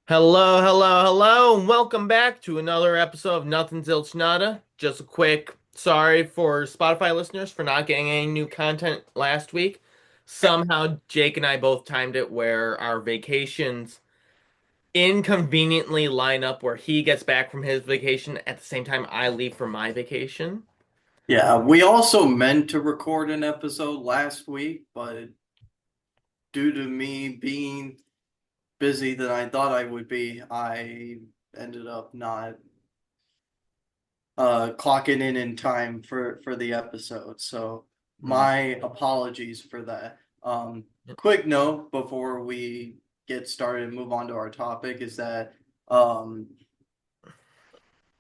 Hello, hello, hello, and welcome back to another episode of Nothing Zilch Nada. Just a quick sorry for Spotify listeners for not getting any new content last week. Somehow Jake and I both timed it where our vacations inconveniently line up where he gets back from his vacation at the same time I leave for my vacation. Yeah, we also meant to record an episode last week, but due to me being busy than I thought I would be, I ended up not clocking in time for the episode. So Hmm. my apologies for that. Quick note before we get started and move on to our topic is that um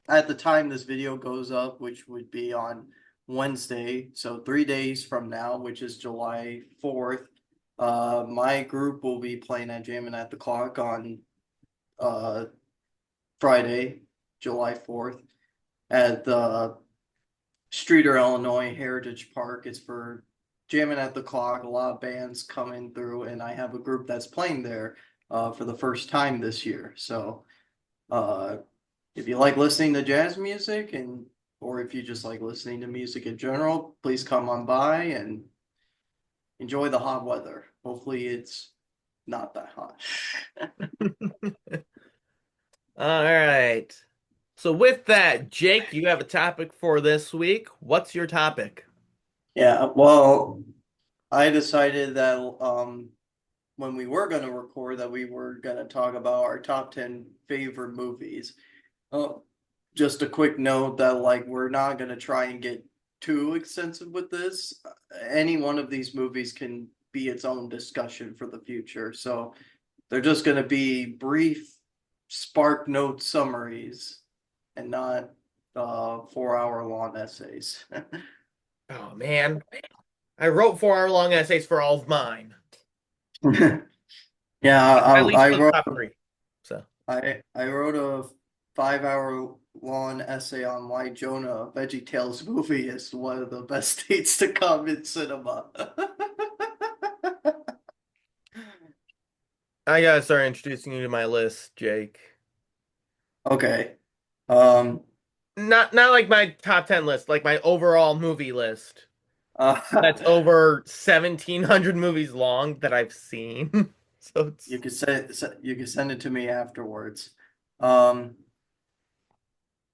at the time this video goes up, which would be on Wednesday, so 3 days from now, which is July 4th, my group will be playing at Jamming at the Clock on uh, Friday, July 4th, at the Streeter, Illinois Heritage Park. It's for Jamming at the Clock. A lot of bands coming through, and I have a group that's playing there for the first time this year. So uh, if you like listening to jazz music or if you just like listening to music in general, please come on by and enjoy the hot weather. Hopefully it's not that hot. All right. So with that, Jake, you have a topic for this week. What's your topic? Yeah, well, I decided that when we were going to record that we were going to talk about our top 10 favorite movies. Uh, just a quick note that like we're not going to try and get too extensive with this. Any one of these movies can be its own discussion for the future. So they're just going to be brief spark note summaries and not 4 hour long essays. Oh man, I wrote 4 hour long essays for all of mine. Yeah, At least I for the wrote top three. So, I wrote a 5 hour long essay on why Jonah, a VeggieTales movie, is one of the best dates to come in cinema. I gotta start introducing you to my list, Jake. Okay. Um Not like my top 10 list, like my overall movie list. That's uh, over 1,700 movies long that I've seen. So you it's can send it to me afterwards. Um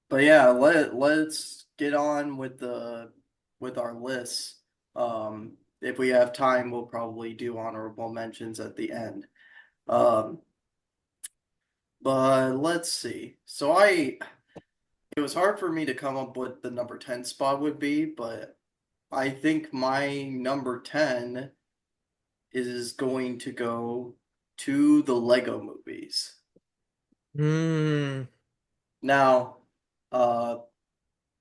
but yeah, let's get on with our lists. If we have time, we'll probably do honorable mentions at the end. Um But let's see. It was hard for me to come up with the number 10 spot would be, but I think my number 10 is going to go to the Lego movies. hmm. Now, uh,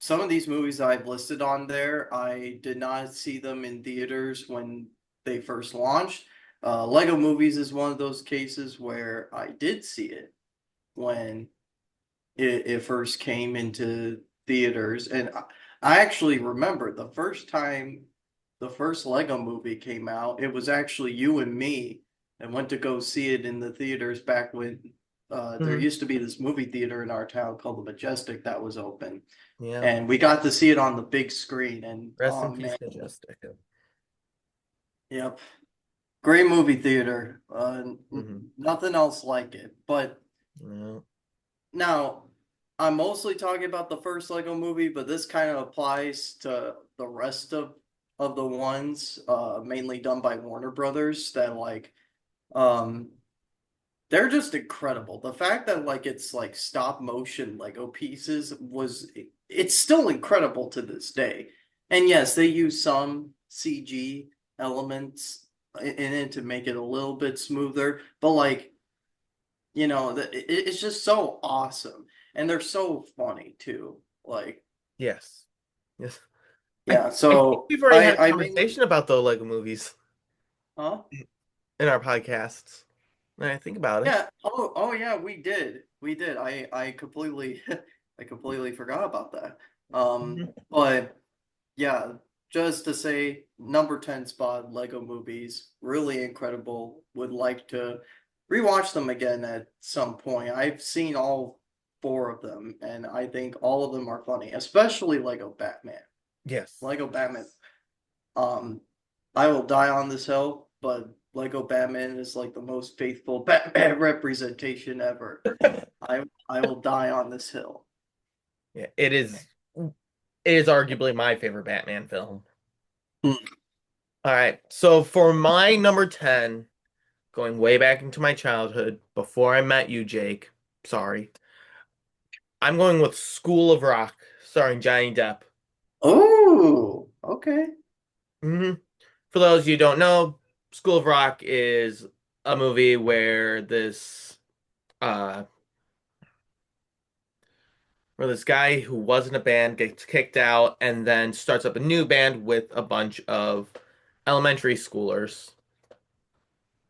some of these movies I've listed on there, I did not see them in theaters when they first launched. Lego movies is one of those cases where I did see it when it first came into theaters. And I actually remember the first time the first Lego movie came out, it was actually you and me and went to go see it in the theaters back when there Hmm. used to be this movie theater in our town called the Majestic that was open. Yeah. And we got to see it on the big screen. And Rest oh in peace, man, Majestic. yep. Great movie theater. Hmm. Nothing else like it. But Yeah. now, I'm mostly talking about the first Lego movie, but this kind of applies to the rest of the ones, mainly done by Warner Brothers, that like um they're just incredible. The fact that like it's like stop motion Lego pieces it's still incredible to this day. And yes, they use some CG elements in it to make it a little bit smoother, but like it's just so awesome, and they're so funny too. Like, Yes. Yes. I yeah. I think So we've already I had a I mainly conversation about the Lego movies. Huh? in our podcasts. When I think about it. Yeah. Oh yeah, we did. We did. I completely I completely forgot about that. Mhm. But yeah, just to say, number 10 spot, Lego movies, really incredible. Would like to rewatch them again at some point. I've seen all four of them, and I think all of them are funny, especially Lego Batman. Yes. Lego Batman. Um, I will die on this hill, but Lego Batman is like the most faithful Batman representation ever. I will die on this hill. Yeah, it is arguably my favorite Batman film. Hmm. All right. So for my number 10, going way back into my childhood, before I met you, Jake, sorry, I'm going with School of Rock, starring Johnny Depp. Oh, okay. hmm For those you don't know, School of Rock is a movie uh where this guy who was in a band gets kicked out and then starts up a new band with a bunch of elementary schoolers.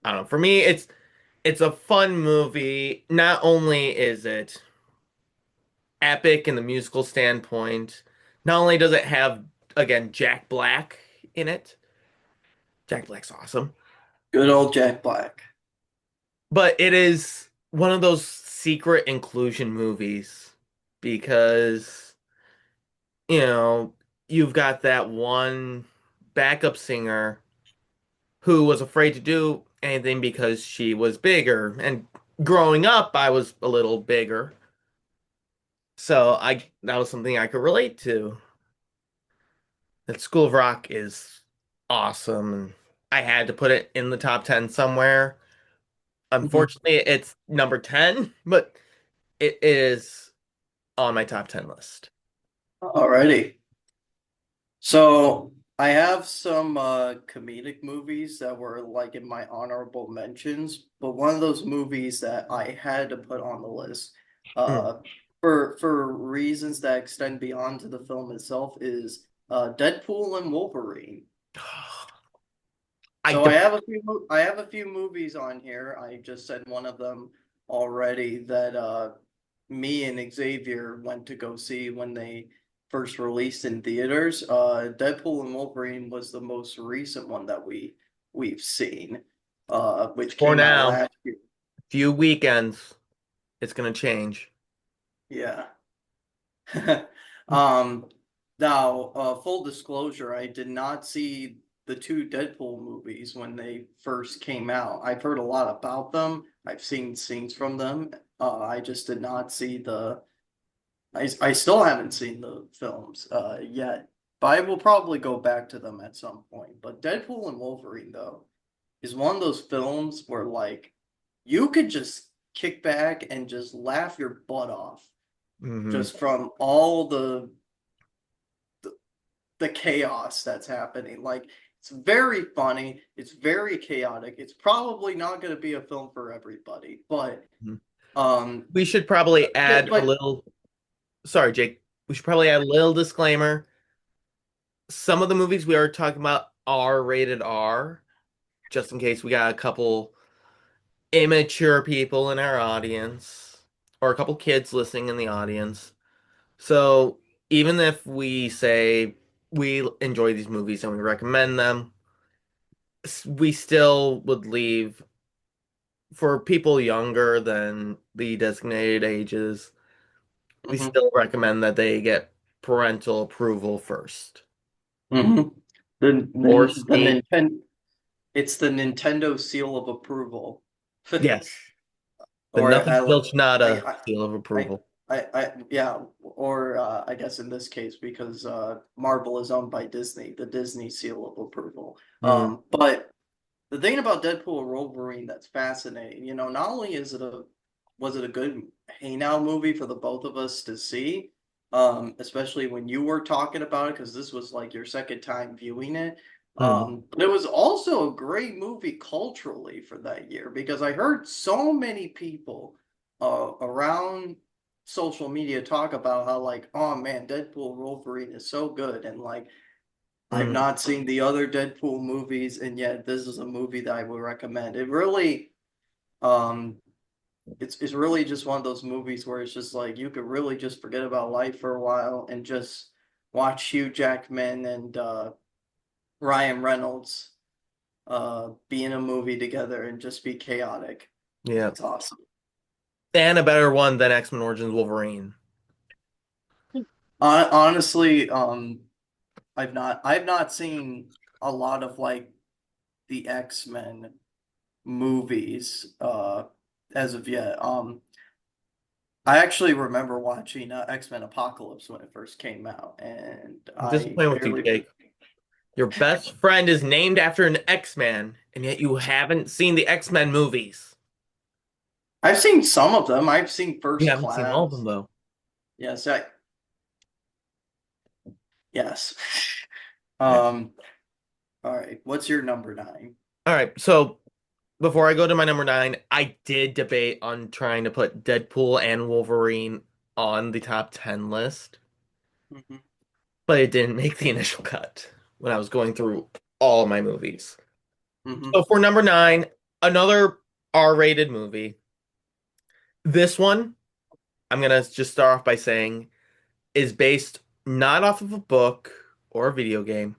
I don't know. For me, it's a fun movie. Not only is it epic in the musical standpoint, not only does it have again Jack Black in it. Jack Black's awesome. Good old Jack Black. But it is one of those secret inclusion movies because, you know, you've got that one backup singer who was afraid to do anything because she was bigger. And growing up, I was a little bigger. So I that was something I could relate to. That School of Rock is awesome. And I had to put it in the top 10 somewhere. Mhm. Unfortunately, it's number 10, but it is on my top 10 list. Alrighty. So I have some comedic movies that were like in my honorable mentions, but one of those movies that I had to put on the list, Mm. uh, for reasons that extend beyond to the film itself, is Deadpool and Wolverine. I So de I have a few movies on here. I just said one of them already that me and Xavier went to go see when they first released in theaters. Deadpool and Wolverine was the most recent one that we've seen, which for came out now, last year. few weekends, it's gonna change. Yeah. Um, Now, full disclosure, I did not see the two Deadpool movies when they first came out. I've heard a lot about them. I've seen scenes from them. I just did not see I still haven't seen the films yet, but I will probably go back to them at some point. But Deadpool and Wolverine, though, is one of those films where like you could just kick back and just laugh your butt off hmm just from all the chaos that's happening. Like it's very funny, it's very chaotic. It's probably not going to be a film for everybody, but um We should probably yeah, add a but little, sorry, Jake. We should probably add a little disclaimer. Some of the movies we are talking about are rated R, just in case we got a couple immature people in our audience or a couple kids listening in the audience. So even if we say we enjoy these movies and we recommend them, we still would leave for people younger than the designated ages. We mhm, still recommend that they get parental approval first. mhm. Or The state, Nintendo it's the Nintendo seal of approval. yes, the Or nothing filch nada I, seal of I, approval. yeah, or I guess in this case, because Marvel is owned by Disney, the Disney seal of approval. Mm, But the thing about Deadpool and Wolverine that's fascinating, not only was it a good hey now movie for the both of us to see, especially when you were talking about it, because this was like your second time viewing it. mm, But it was also a great movie culturally for that year because I heard so many people around social media talk about how like, oh man, Deadpool Wolverine is so good and like I've Mm, not seen the other Deadpool movies, and yet this is a movie that I would recommend. It really, um, it's really just one of those movies where it's just like you could really just forget about life for a while and just watch Hugh Jackman and Ryan Reynolds be in a movie together and just be chaotic. yeah. It's awesome. And a better one than X-Men Origins Wolverine. Honestly, I've not seen a lot of like the X-Men movies as of yet. I actually remember watching X-Men Apocalypse when it first came out, and I'm I disappointed with you, barely Jake. Your best friend is named after an X-Man, and yet you haven't seen the X-Men movies. I've seen some of them. I've seen You First haven't seen all of them, Class. though. Yes, yes. Yeah. Um, all right. What's your number nine? All right, so before I go to my number nine, I did debate on trying to put Deadpool and Wolverine on the top 10 list, Hmm. but it didn't make the initial cut when I was going through all of my movies. Hmm. So for number nine, another R-rated movie. This one, I'm gonna just start off by saying, is based not off of a book or a video game.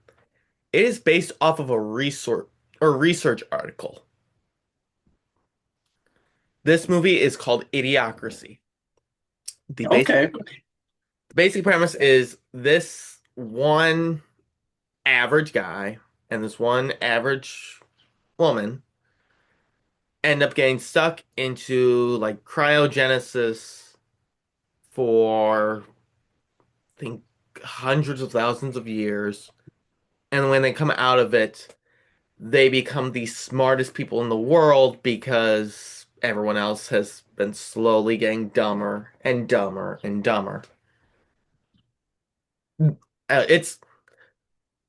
It is based off of a research article. This movie is called Idiocracy. The basic Okay. the basic premise is this one average guy and this one average woman end up getting stuck into like cryogenesis for I think hundreds of thousands of years. And when they come out of it, they become the smartest people in the world because everyone else has been slowly getting dumber and dumber and dumber. It's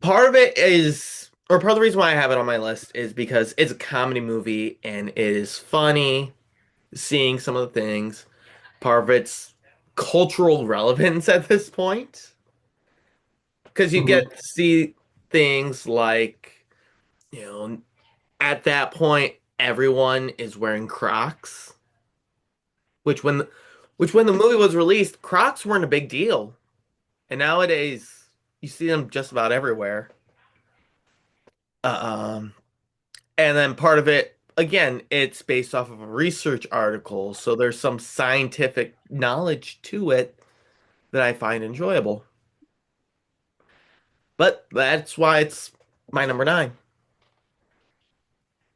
part of it is, or part of the reason why I have it on my list is because it's a comedy movie and it is funny seeing some of the things. Part of it's cultural relevance at this point because you Hmm. get to see things like, you know, at that point, everyone is wearing Crocs, which when which when the movie was released, Crocs weren't a big deal. And nowadays, you see them just about everywhere. Um, and then part of it, again, it's based off of a research article, so there's some scientific knowledge to it that I find enjoyable. But that's why it's my number nine.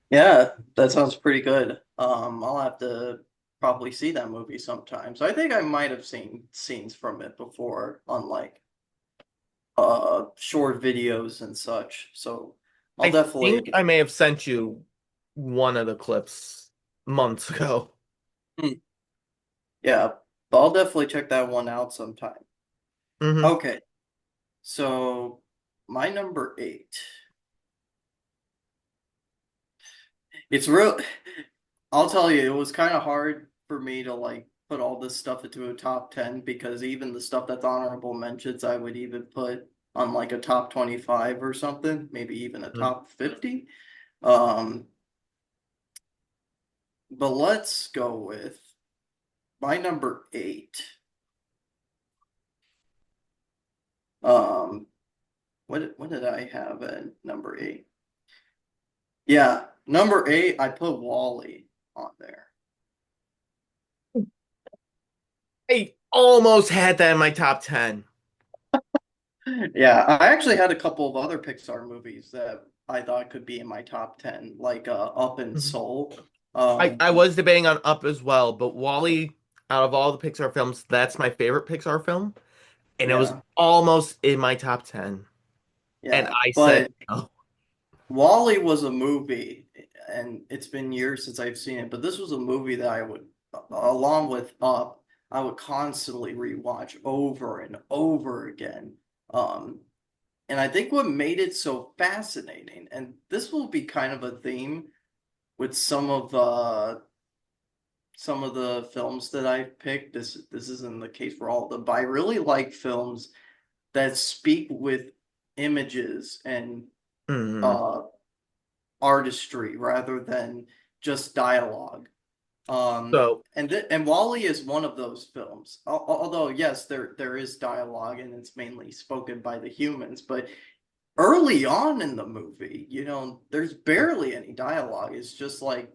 Yeah, that sounds pretty good. I'll have to probably see that movie sometime. So I think I might have seen scenes from it before on like short videos and such. So I'll I think definitely. I may have sent you one of the clips months ago. Hmm, yeah, but I'll definitely check that one out sometime. Hmm. Okay, so my number eight. It's real. I'll tell you, it was kind of hard for me to like put all this stuff into a top 10 because even the stuff that's honorable mentions, I would even put on like a top 25 or something, maybe even a top 50. Um, but let's go with my number eight. Um, what did I have at number eight? Yeah, number eight, I put Wally on there. I almost had that in my top 10. Yeah, I actually had a couple of other Pixar movies that I thought could be in my top 10, like Up and Mhm. Soul. I was debating on Up as well, but Wally, out of all the Pixar films, that's my favorite Pixar film, and it was Yeah, almost in my top 10. And yeah. I said But no. Wally was a movie, and it's been years since I've seen it, but this was a movie that I would, along with Up, I would constantly rewatch over and over again. Um, and I think what made it so fascinating, and this will be kind of a theme with some of the films that I've picked. This isn't the case for all of them, but I really like films that speak with images and Hmm. uh artistry rather than just dialogue. So, And Wally is one of those films. Although yes, there is dialogue and it's mainly spoken by the humans, but early on in the movie, there's barely any dialogue. It's just like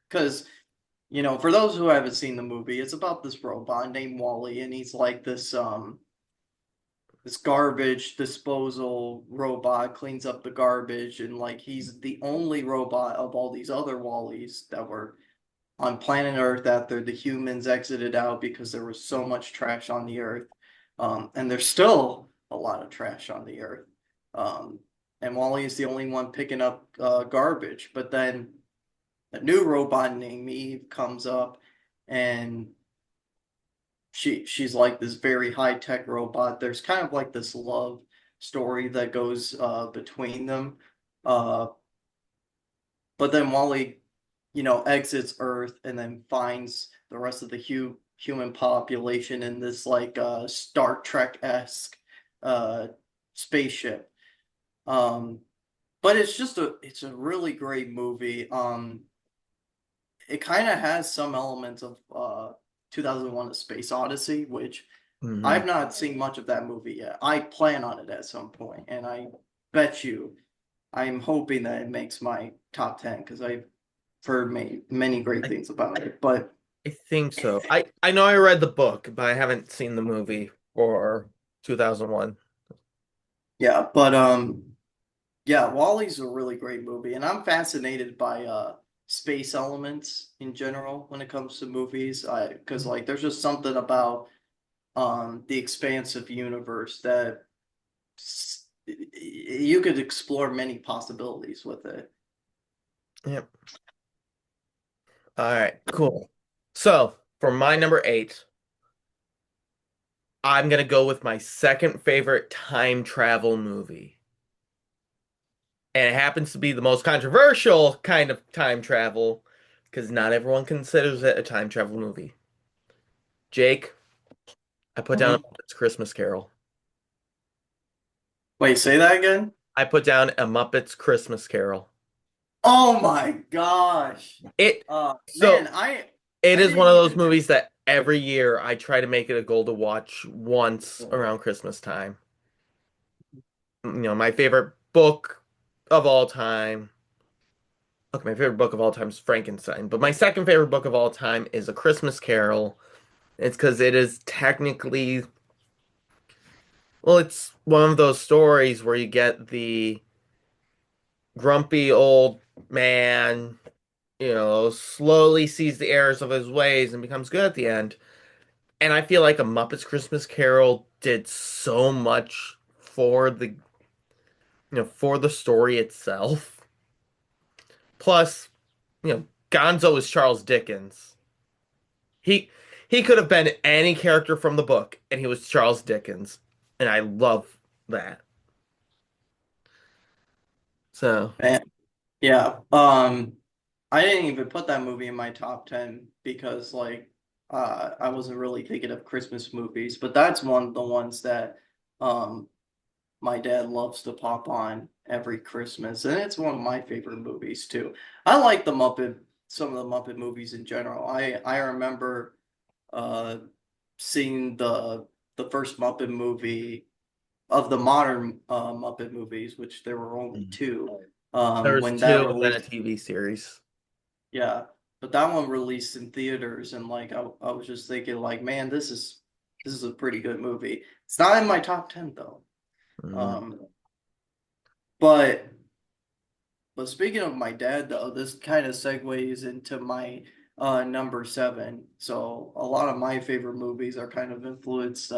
because for those who haven't seen the movie, it's about this robot named Wally, and he's like this garbage disposal robot, cleans up the garbage, and like he's the only robot of all these other Wallies that were on planet Earth after the humans exited out because there was so much trash on the Earth. And there's still a lot of trash on the Earth. Um, and Wally is the only one picking up garbage. But then a new robot named Eve comes up, and she's like this very high tech robot. There's kind of like this love story that goes between them. Uh, but then Wally, exits Earth and then finds the rest of the human population in this like Star Trek-esque uh spaceship. Um, but it's a really great movie. It kind of has some elements of 2001: A Space Odyssey, which mhm. I've not seen much of that movie yet. I plan on it at some point, and I bet you I'm hoping that it makes my top 10 because I've heard many great I, things about it. But I think so. I know I read the book, but I haven't seen the movie for 2001. yeah, but yeah, Wally's a really great movie, and I'm fascinated by space elements in general when it comes to movies. I Because like there's just something about the expansive universe that you could explore many possibilities with it. Yep. All right, cool. So, for my number eight, I'm gonna go with my second favorite time travel movie. And it happens to be the most controversial kind of time travel because not everyone considers it a time travel movie. Jake, I put down a Mhm. Muppets Christmas Carol. Wait, say that again? I put down a Muppets Christmas Carol. Oh my gosh. It Man, so it I is one didn't of those even. movies that every year I try to make it a goal to watch once around Christmas time. My favorite book of all time. Okay, my favorite book of all time is Frankenstein, but my second favorite book of all time is A Christmas Carol. It's because it is technically, well, it's one of those stories where you get the grumpy old man, slowly sees the errors of his ways and becomes good at the end. And I feel like A Muppet's Christmas Carol did so much for the story itself. Plus, Gonzo is Charles Dickens. He he could have been any character from the book, and he was Charles Dickens, and I love that. So, Man, yeah. I didn't even put that movie in my top 10 because like I wasn't really thinking of Christmas movies, but that's one of the ones that um my dad loves to pop on every Christmas, and it's one of my favorite movies too. I like some of the Muppet movies in general. I remember uh seeing the first Muppet movie of the modern Muppet movies, which there were only mhm. two, There was when that two and then a released. TV series. Yeah, but that one released in theaters, and like I was just thinking, like, man, this is a pretty good movie. It's not in my top 10 though. Mm. Um, but but speaking of my dad though, this kind of segues into my number seven. So a lot of my favorite movies are kind of influenced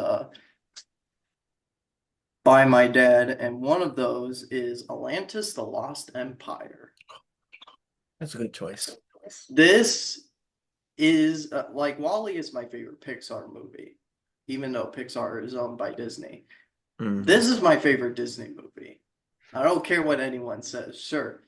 by my dad, and one of those is Atlantis: The Lost Empire. That's a good choice. This is like Wally is my favorite Pixar movie, even though Pixar is owned by Disney. Hmm. This is my favorite Disney movie. I don't care what anyone says. Sure,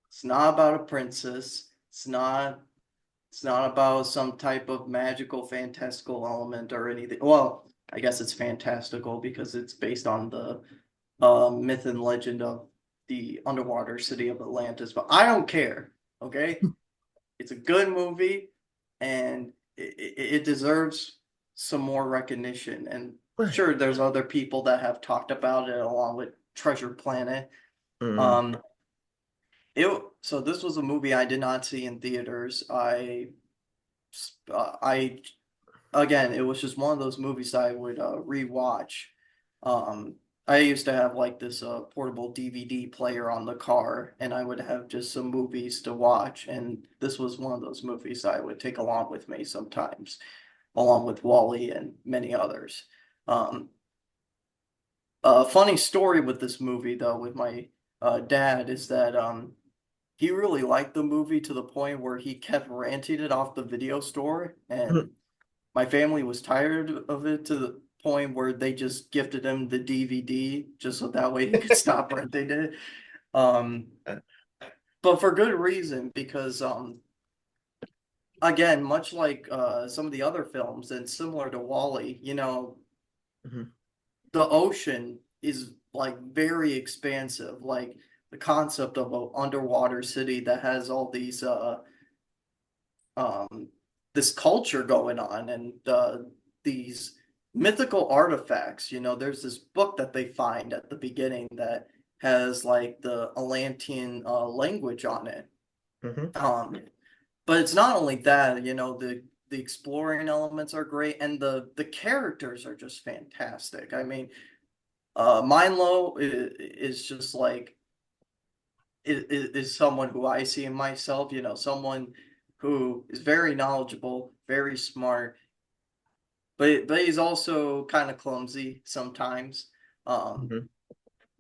it's not about a princess. It's not about some type of magical, fantastical element or anything. Well, I guess it's fantastical because it's based on myth and legend of the underwater city of Atlantis, but I don't care. Okay, it's a good movie, and it deserves some more recognition. And Right. sure, there's other people that have talked about it along with Treasure Planet. Mm, Um, so this was a movie I did not see in theaters. I again, it was just one of those movies I would rewatch. Um, I used to have like this portable DVD player on the car, and I would have just some movies to watch. And this was one of those movies I would take along with me sometimes, along with Wally and many others. Um, a funny story with this movie, though, with my dad, is that he really liked the movie to the point where he kept renting it off the video store, mm, and my family was tired of it to the point where they just gifted him the DVD just so that way he could stop renting it. Um, but for good reason, because again, much like some of the other films and similar to Wally, mhm, the ocean is like very expansive. Like the concept of an underwater city that has all these um, this culture going on and these mythical artifacts. There's this book that they find at the beginning that has like the Atlantean language on it. mhm. Um, but it's not only that, the exploring elements are great and the characters are just fantastic. I mean, Milo is just like is someone who I see in myself, someone who is very knowledgeable, very smart, but he's also kind of clumsy sometimes. Um, Mhm.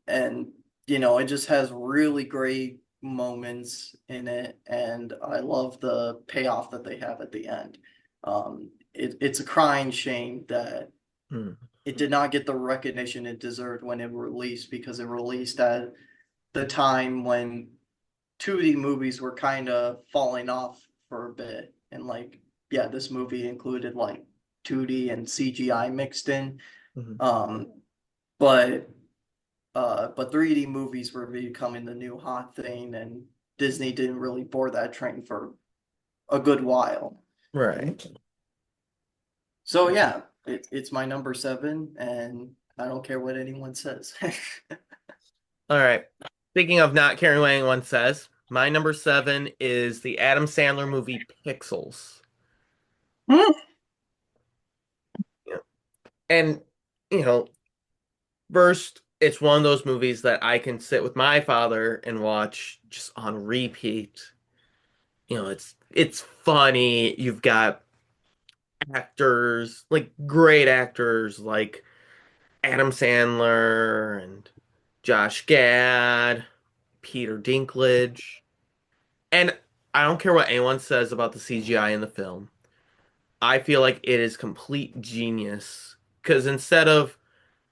and it just has really great moments in it, and I love the payoff that they have at the end. It's a crying shame that Mm. it did not get the recognition it deserved when it released because it released at the time when 2D movies were kind of falling off for a bit. And like, yeah, this movie included like 2D and CGI mixed in. Mhm. Um, but 3D movies were becoming the new hot thing, and Disney didn't really board that train for a good while. Right. So yeah, it's my number seven, and I don't care what anyone says. All right. Speaking of not caring what anyone says, my number seven is the Adam Sandler movie Pixels. Hmm. Yeah. And, you know, first, it's one of those movies that I can sit with my father and watch just on repeat. It's funny. You've got actors, like great actors like Adam Sandler and Josh Gad, Peter Dinklage. And I don't care what anyone says about the CGI in the film. I feel like it is complete genius. Because instead of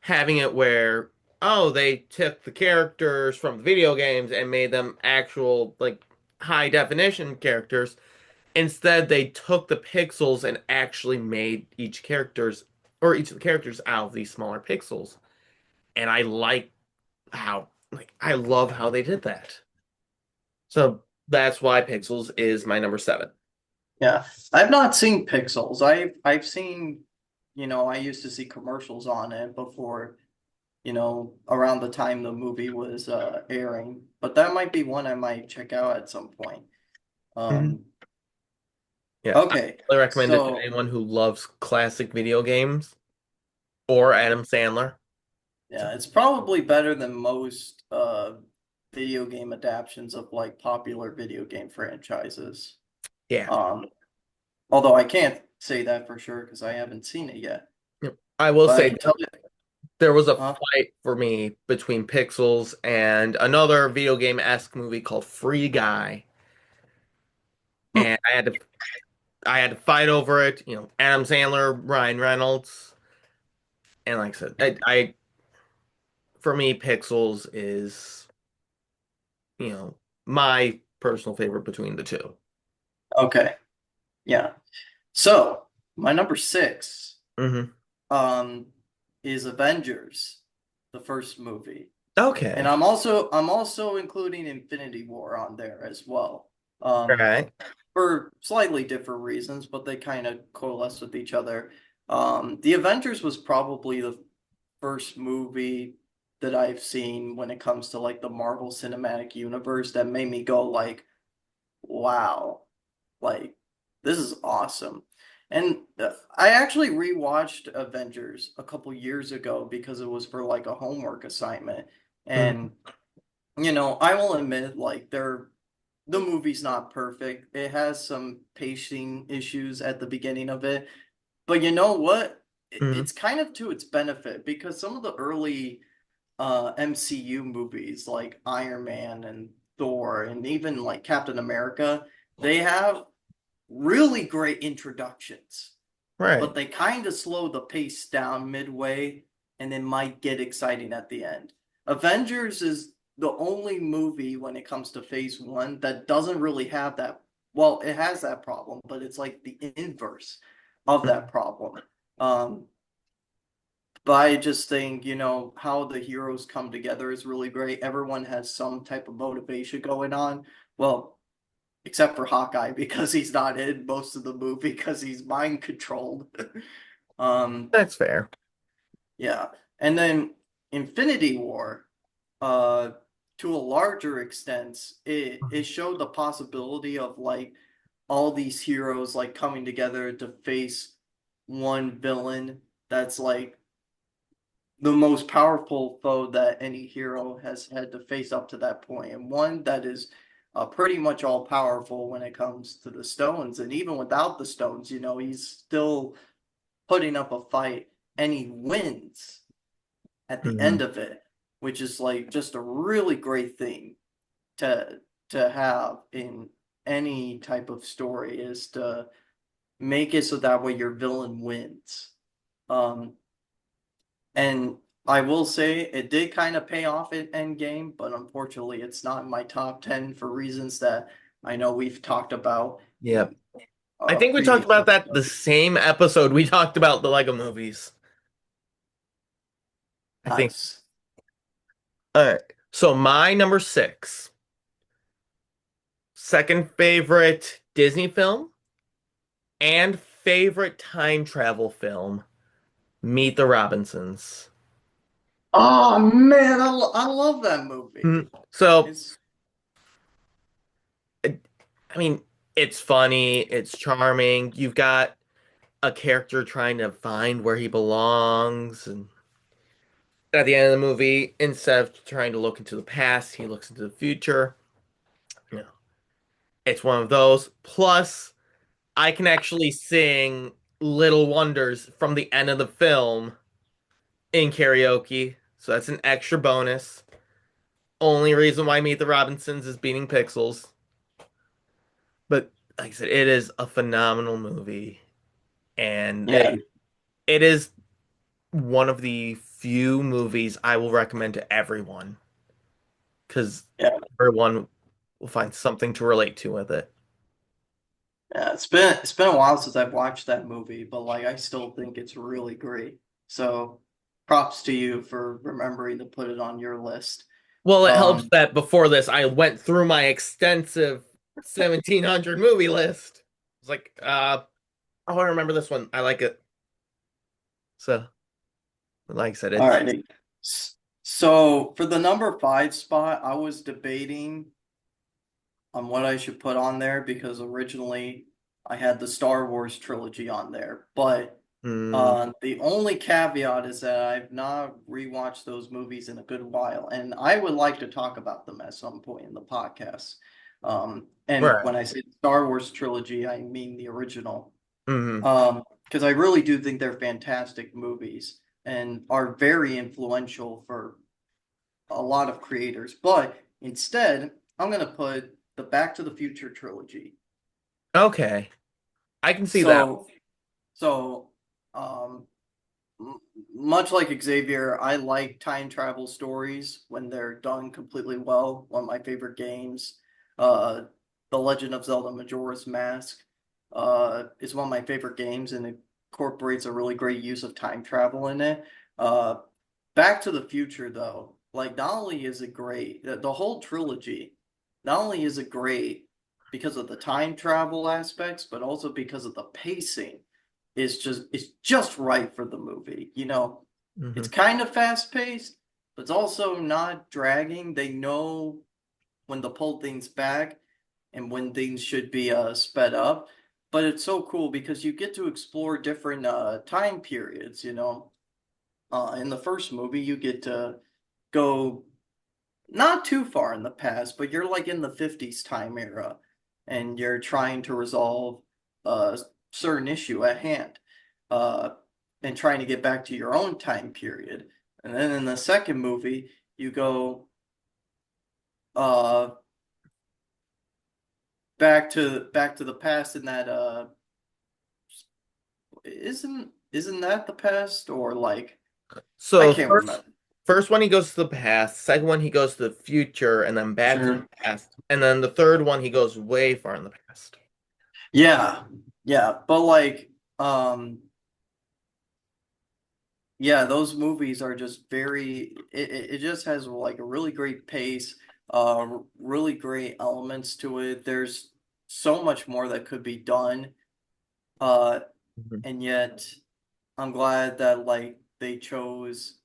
having it where, oh, they took the characters from the video games and made them actual, like, high definition characters, instead they took the pixels and actually made each of the characters out of these smaller pixels. And I love how they did that. So that's why Pixels is my number seven. Yeah, I've not seen Pixels. I've seen, I used to see commercials on it before, around the time the movie was airing. But that might be one I might check out at some point. Mhm. Um, Yeah, I okay, really recommend it to so anyone who loves classic video games or Adam Sandler. yeah, it's probably better than most video game adaptations of like popular video game franchises. Yeah. Um, although I can't say that for sure because I haven't seen it yet. Yep. I will But I say can tell you, there was a huh? fight for me between Pixels and another video game-esque movie called Free Guy, Hmm. and I had to fight over it. Adam Sandler, Ryan Reynolds, and like I said, for me, Pixels is you know my personal favorite between the two. Okay, yeah. So my number six Hmm. um is Avengers, the first movie. And Okay. I'm also including Infinity War on there as well. All Um, right. for slightly different reasons, but they kind of coalesce with each other. The Avengers was probably the first movie that I've seen when it comes to like the Marvel Cinematic Universe that made me go like, wow, like this is awesome. And I actually rewatched Avengers a couple years ago because it was for like a homework assignment. Mhm. And I will admit like the movie's not perfect. It has some pacing issues at the beginning of it. But you know what? Mhm. It's kind of to its benefit because some of the early MCU movies like Iron Man and Thor and even like Captain America, they have really great introductions, but Right. they kind of slow the pace down midway and it might get exciting at the end. Avengers is the only movie when it comes to phase one that doesn't really have that. Well, it has that problem, but it's like the inverse of that Mhm. problem. Um, but I just think, how the heroes come together is really great. Everyone has some type of motivation going on. Well, except for Hawkeye because he's not in most of the movie because he's mind controlled. um, That's fair. yeah. And then Infinity War, uh, to a larger extent, it showed the possibility of like all these heroes like coming together to face one villain that's like the most powerful foe that any hero has had to face up to that point, and one that is pretty much all powerful when it comes to the stones. And even without the stones, he's still putting up a fight, and he wins at the end Mhm. of it, which is like just a really great thing to have in any type of story is to make it so that way your villain wins. Um, And I will say it did kind of pay off in Endgame, but unfortunately, it's not in my top 10 for reasons that I know we've talked about Yep. in I think we talked previous about that the episodes. same episode we talked about the Lego movies. I think. Nice. All right. So my number six, second favorite Disney film and favorite time travel film, Meet the Robinsons. Oh man, I love that movie. So, It's I mean, it's funny, it's charming. You've got a character trying to find where he belongs, and at the end of the movie, instead of trying to look into the past, he looks into the future. You know, it's one of those. Plus, I can actually sing Little Wonders from the end of the film in karaoke, so that's an extra bonus. Only reason why Meet the Robinsons is beating Pixels. But like I said, it is a phenomenal movie, and yeah, it is one of the few movies I will recommend to everyone because yeah, everyone will find something to relate to with it. yeah. It's been a while since I've watched that movie, but like I still think it's really great. So props to you for remembering to put it on your list. Well, it helps Um, that before this, I went through my extensive 1700 movie list. It's like, oh, I remember this one. I like it. So, like I said, all it's right. So for the number five spot, I was debating on what I should put on there because originally I had the Star Wars trilogy on there. But mm, the only caveat is that I've not rewatched those movies in a good while, and I would like to talk about them at some point in the podcast. And right. when I say Star Wars trilogy, I mean the original. Hmm. Because I really do think they're fantastic movies and are very influential for a lot of creators. But instead, I'm gonna put the Back to the Future trilogy. Okay. I can see that. So, so, um, m- much like Xavier, I like time travel stories when they're done completely well. One of my favorite games, uh, The Legend of Zelda Majora's Mask, is one of my favorite games and it incorporates a really great use of time travel in it. Uh, Back to the Future, though, like not only is it great, the whole trilogy, not only is it great because of the time travel aspects, but also because of the pacing. It's just right for the movie. It's Hmm. kind of fast paced, but it's also not dragging. They know when to pull things back and when things should be sped up. But it's so cool because you get to explore different time periods. In the first movie, you get to go not too far in the past, but you're like in the 50s time era and you're trying to resolve a certain issue at hand uh, and trying to get back to your own time period. And then in the second movie, you go uh, back to the past in that isn't that the past or like I So can't first, remember. first one he goes to the past, second one he goes to the future, and then back to the Sure. past, and then the third one he goes way far in the past. Yeah, yeah, but like yeah, those movies are just it just has like a really great pace, really great elements to it. There's so much more that could be done. Uh, Mhm. and yet I'm glad that like they chose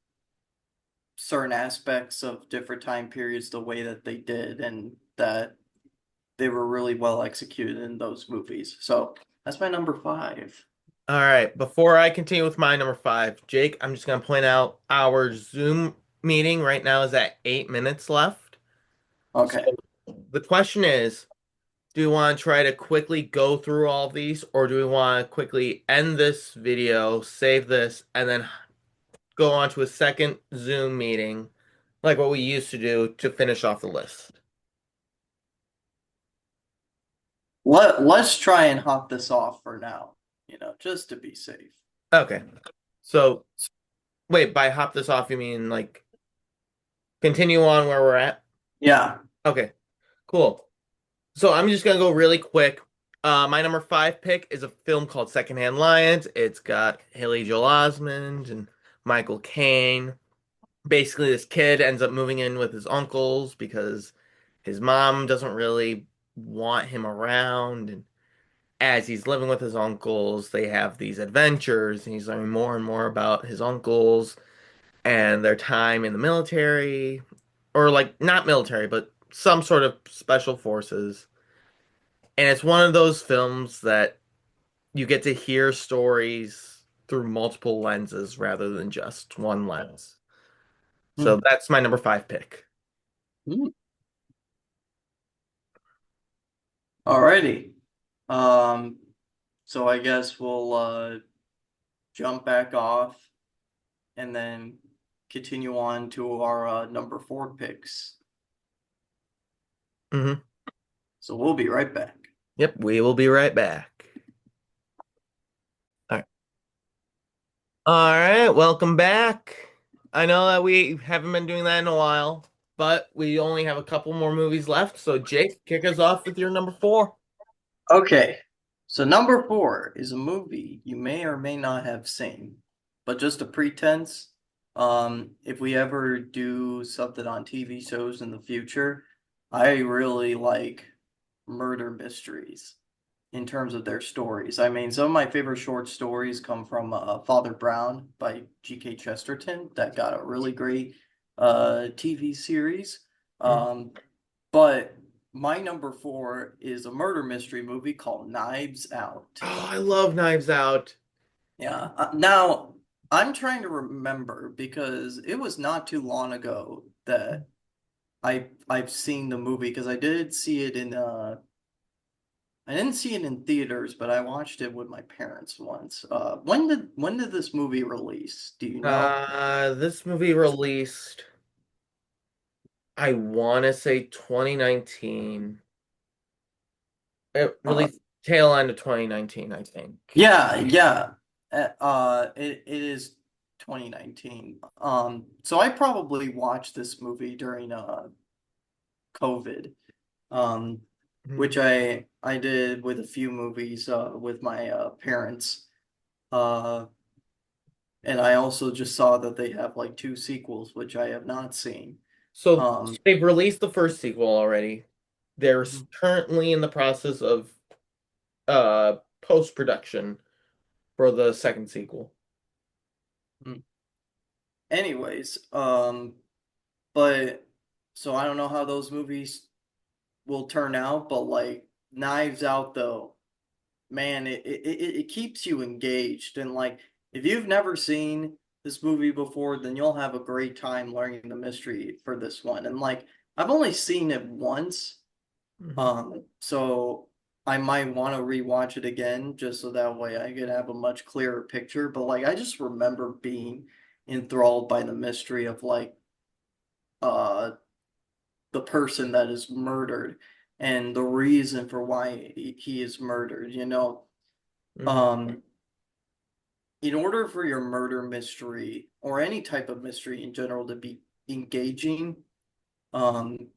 certain aspects of different time periods the way that they did and that they were really well executed in those movies. So that's my number five. All right, before I continue with my number five, Jake, I'm just gonna point out our Zoom meeting right now is at 8 minutes left. So Okay. the question is, do we want to try to quickly go through all of these, or do we want to quickly end this video, save this, and then go on to a second Zoom meeting, like what we used to do to finish off the list? Let's try and hop this off for now, just to be safe. Okay. So, wait, by hop this off, you mean like continue on where we're at? Yeah. Okay, cool. So I'm just gonna go really quick. My number five pick is a film called Secondhand Lions. It's got Haley Joel Osment and Michael Caine. Basically, this kid ends up moving in with his uncles because his mom doesn't really want him around. And as he's living with his uncles, they have these adventures, and he's learning more and more about his uncles and their time in the military, or like not military, but some sort of special forces. And it's one of those films that you get to hear stories through multiple lenses rather than just one lens. So Hmm. that's my number five pick. Hmm. Alrighty. Um, so I guess we'll jump back off and then continue on to our number four picks. Hmm. So we'll be right back. Yep, we will be right back. All right. All right, welcome back. I know that we haven't been doing that in a while, but we only have a couple more movies left. So, Jake, kick us off with your number four. Okay. So number four is a movie you may or may not have seen, but just a pretense. If we ever do something on TV shows in the future, I really like murder mysteries in terms of their stories. I mean, some of my favorite short stories come from Father Brown by G.K. Chesterton that got a really great TV series. Mm. Um, but my number four is a murder mystery movie called Knives Out. Oh, I love Knives Out. Yeah. Now, I'm trying to remember because it was not too long ago that I've seen the movie because I didn't see it in theaters, but I watched it with my parents once. When did this movie release? Do you know? This movie released, I want to say 2019. It Uh, released tail end of 2019, I think. yeah, yeah. It is 2019. So I probably watched this movie during COVID. Um, Mhm. which I did with a few movies with my parents. Uh, and I also just saw that they have like two sequels, which I have not seen. So Um, they've released the first sequel already. They're mhm. currently in the process of post-production for the second sequel. Anyways, but so I don't know how those movies will turn out, but like Knives Out though, man, it keeps you engaged. And like if you've never seen this movie before, then you'll have a great time learning the mystery for this one. And like I've only seen it once, Mhm. so I might want to rewatch it again just so that way I could have a much clearer picture. But like I just remember being enthralled by the mystery of like uh the person that is murdered and the reason for why he is murdered, you know. Mhm. Um, in order for your murder mystery or any type of mystery in general to be engaging, um,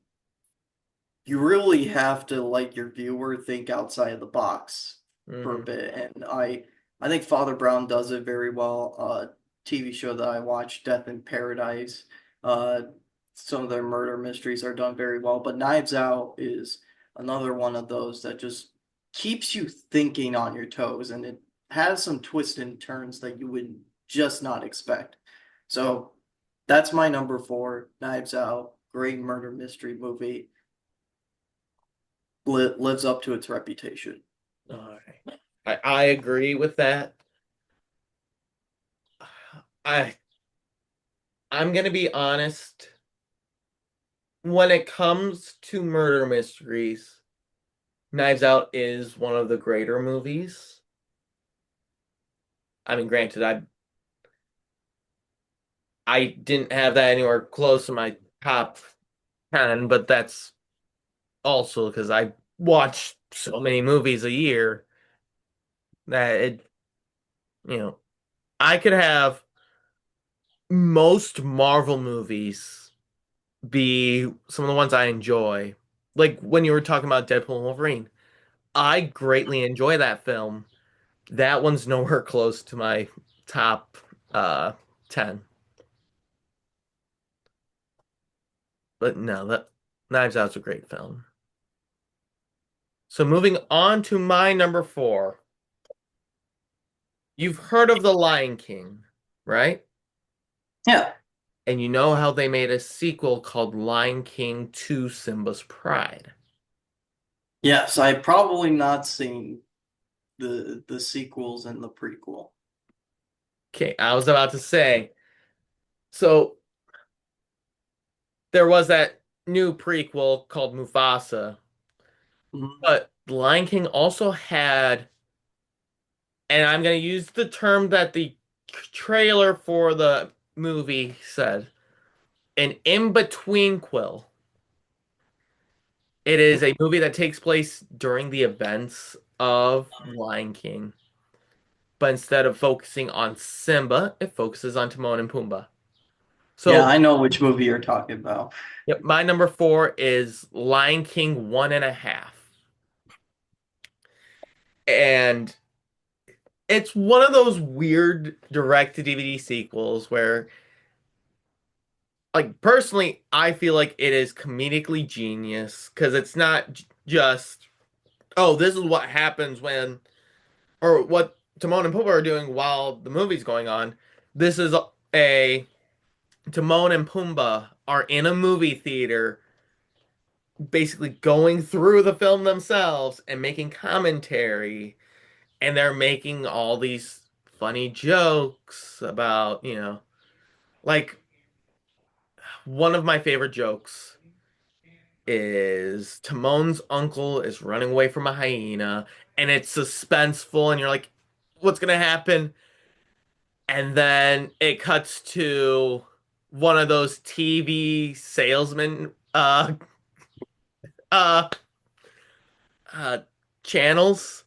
you really have to like your viewer think outside of the box for a Mhm. bit. And I think Father Brown does it very well. TV show that I watch, Death in Paradise. Uh, some of their murder mysteries are done very well, but Knives Out is another one of those that just keeps you thinking on your toes, and it has some twists and turns that you would just not expect. So that's my number four, Knives Out. Great murder mystery movie, lives up to its reputation. All right. I agree with that. I I'm gonna be honest. When it comes to murder mysteries, Knives Out is one of the greater movies. I mean, granted, I didn't have that anywhere close to my top 10, but that's also because I watch so many movies a year that you know, I could have most Marvel movies be some of the ones I enjoy. Like when you were talking about Deadpool and Wolverine, I greatly enjoy that film. That one's nowhere close to my top uh 10. But no, that Knives Out's a great film. So moving on to my number four. You've heard of The Lion King, right? Yeah. And you know how they made a sequel called Lion King 2 Simba's Pride. Yes, I've probably not seen the sequels and the prequel. Okay, I was about to say, so there was that new prequel called Mufasa, Mhm. but Lion King also had, and I'm going to use the term that the trailer for the movie said, an in-between quill. It is a movie that takes place during the events of Lion King, but instead of focusing on Simba, it focuses on Timon and Pumbaa. Yeah, So, I know which movie you're talking about. yep, my number four is Lion King one and a half. And it's one of those weird direct to DVD sequels where, like, personally, I feel like it is comedically genius because it's not just, oh, this is what happens when, or what Timon and Pumbaa are doing while the movie's going on. This is a Timon and Pumbaa are in a movie theater, basically going through the film themselves and making commentary, and they're making all these funny jokes about, like one of my favorite jokes is Timon's uncle is running away from a hyena, and it's suspenseful, and you're like, what's gonna happen? And then it cuts to one of those TV salesman uh uh channels.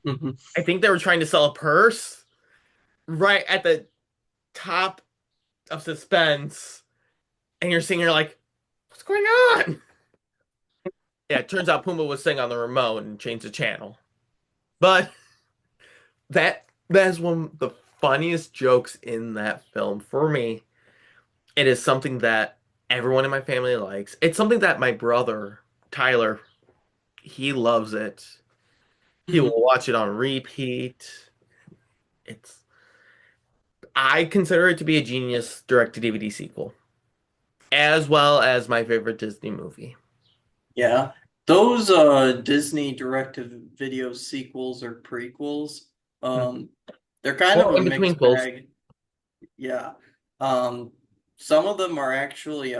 Mhm. I think they were trying to sell a purse right at the top of suspense, and you're sitting here like, what's going on? Yeah, it turns out Pumbaa was sitting on the remote and changed the channel. But that is one of the funniest jokes in that film for me. It is something that everyone in my family likes. It's something that my brother, Tyler, he loves it. He will Mhm. watch it on repeat. It's I consider it to be a genius direct-to-DVD sequel, as well as my favorite Disney movie. Yeah. Those Disney direct-to-video sequels or prequels, Hmm. um, they're kind of Well, a in between mixed quotes. bag. Yeah. Um, some of them are actually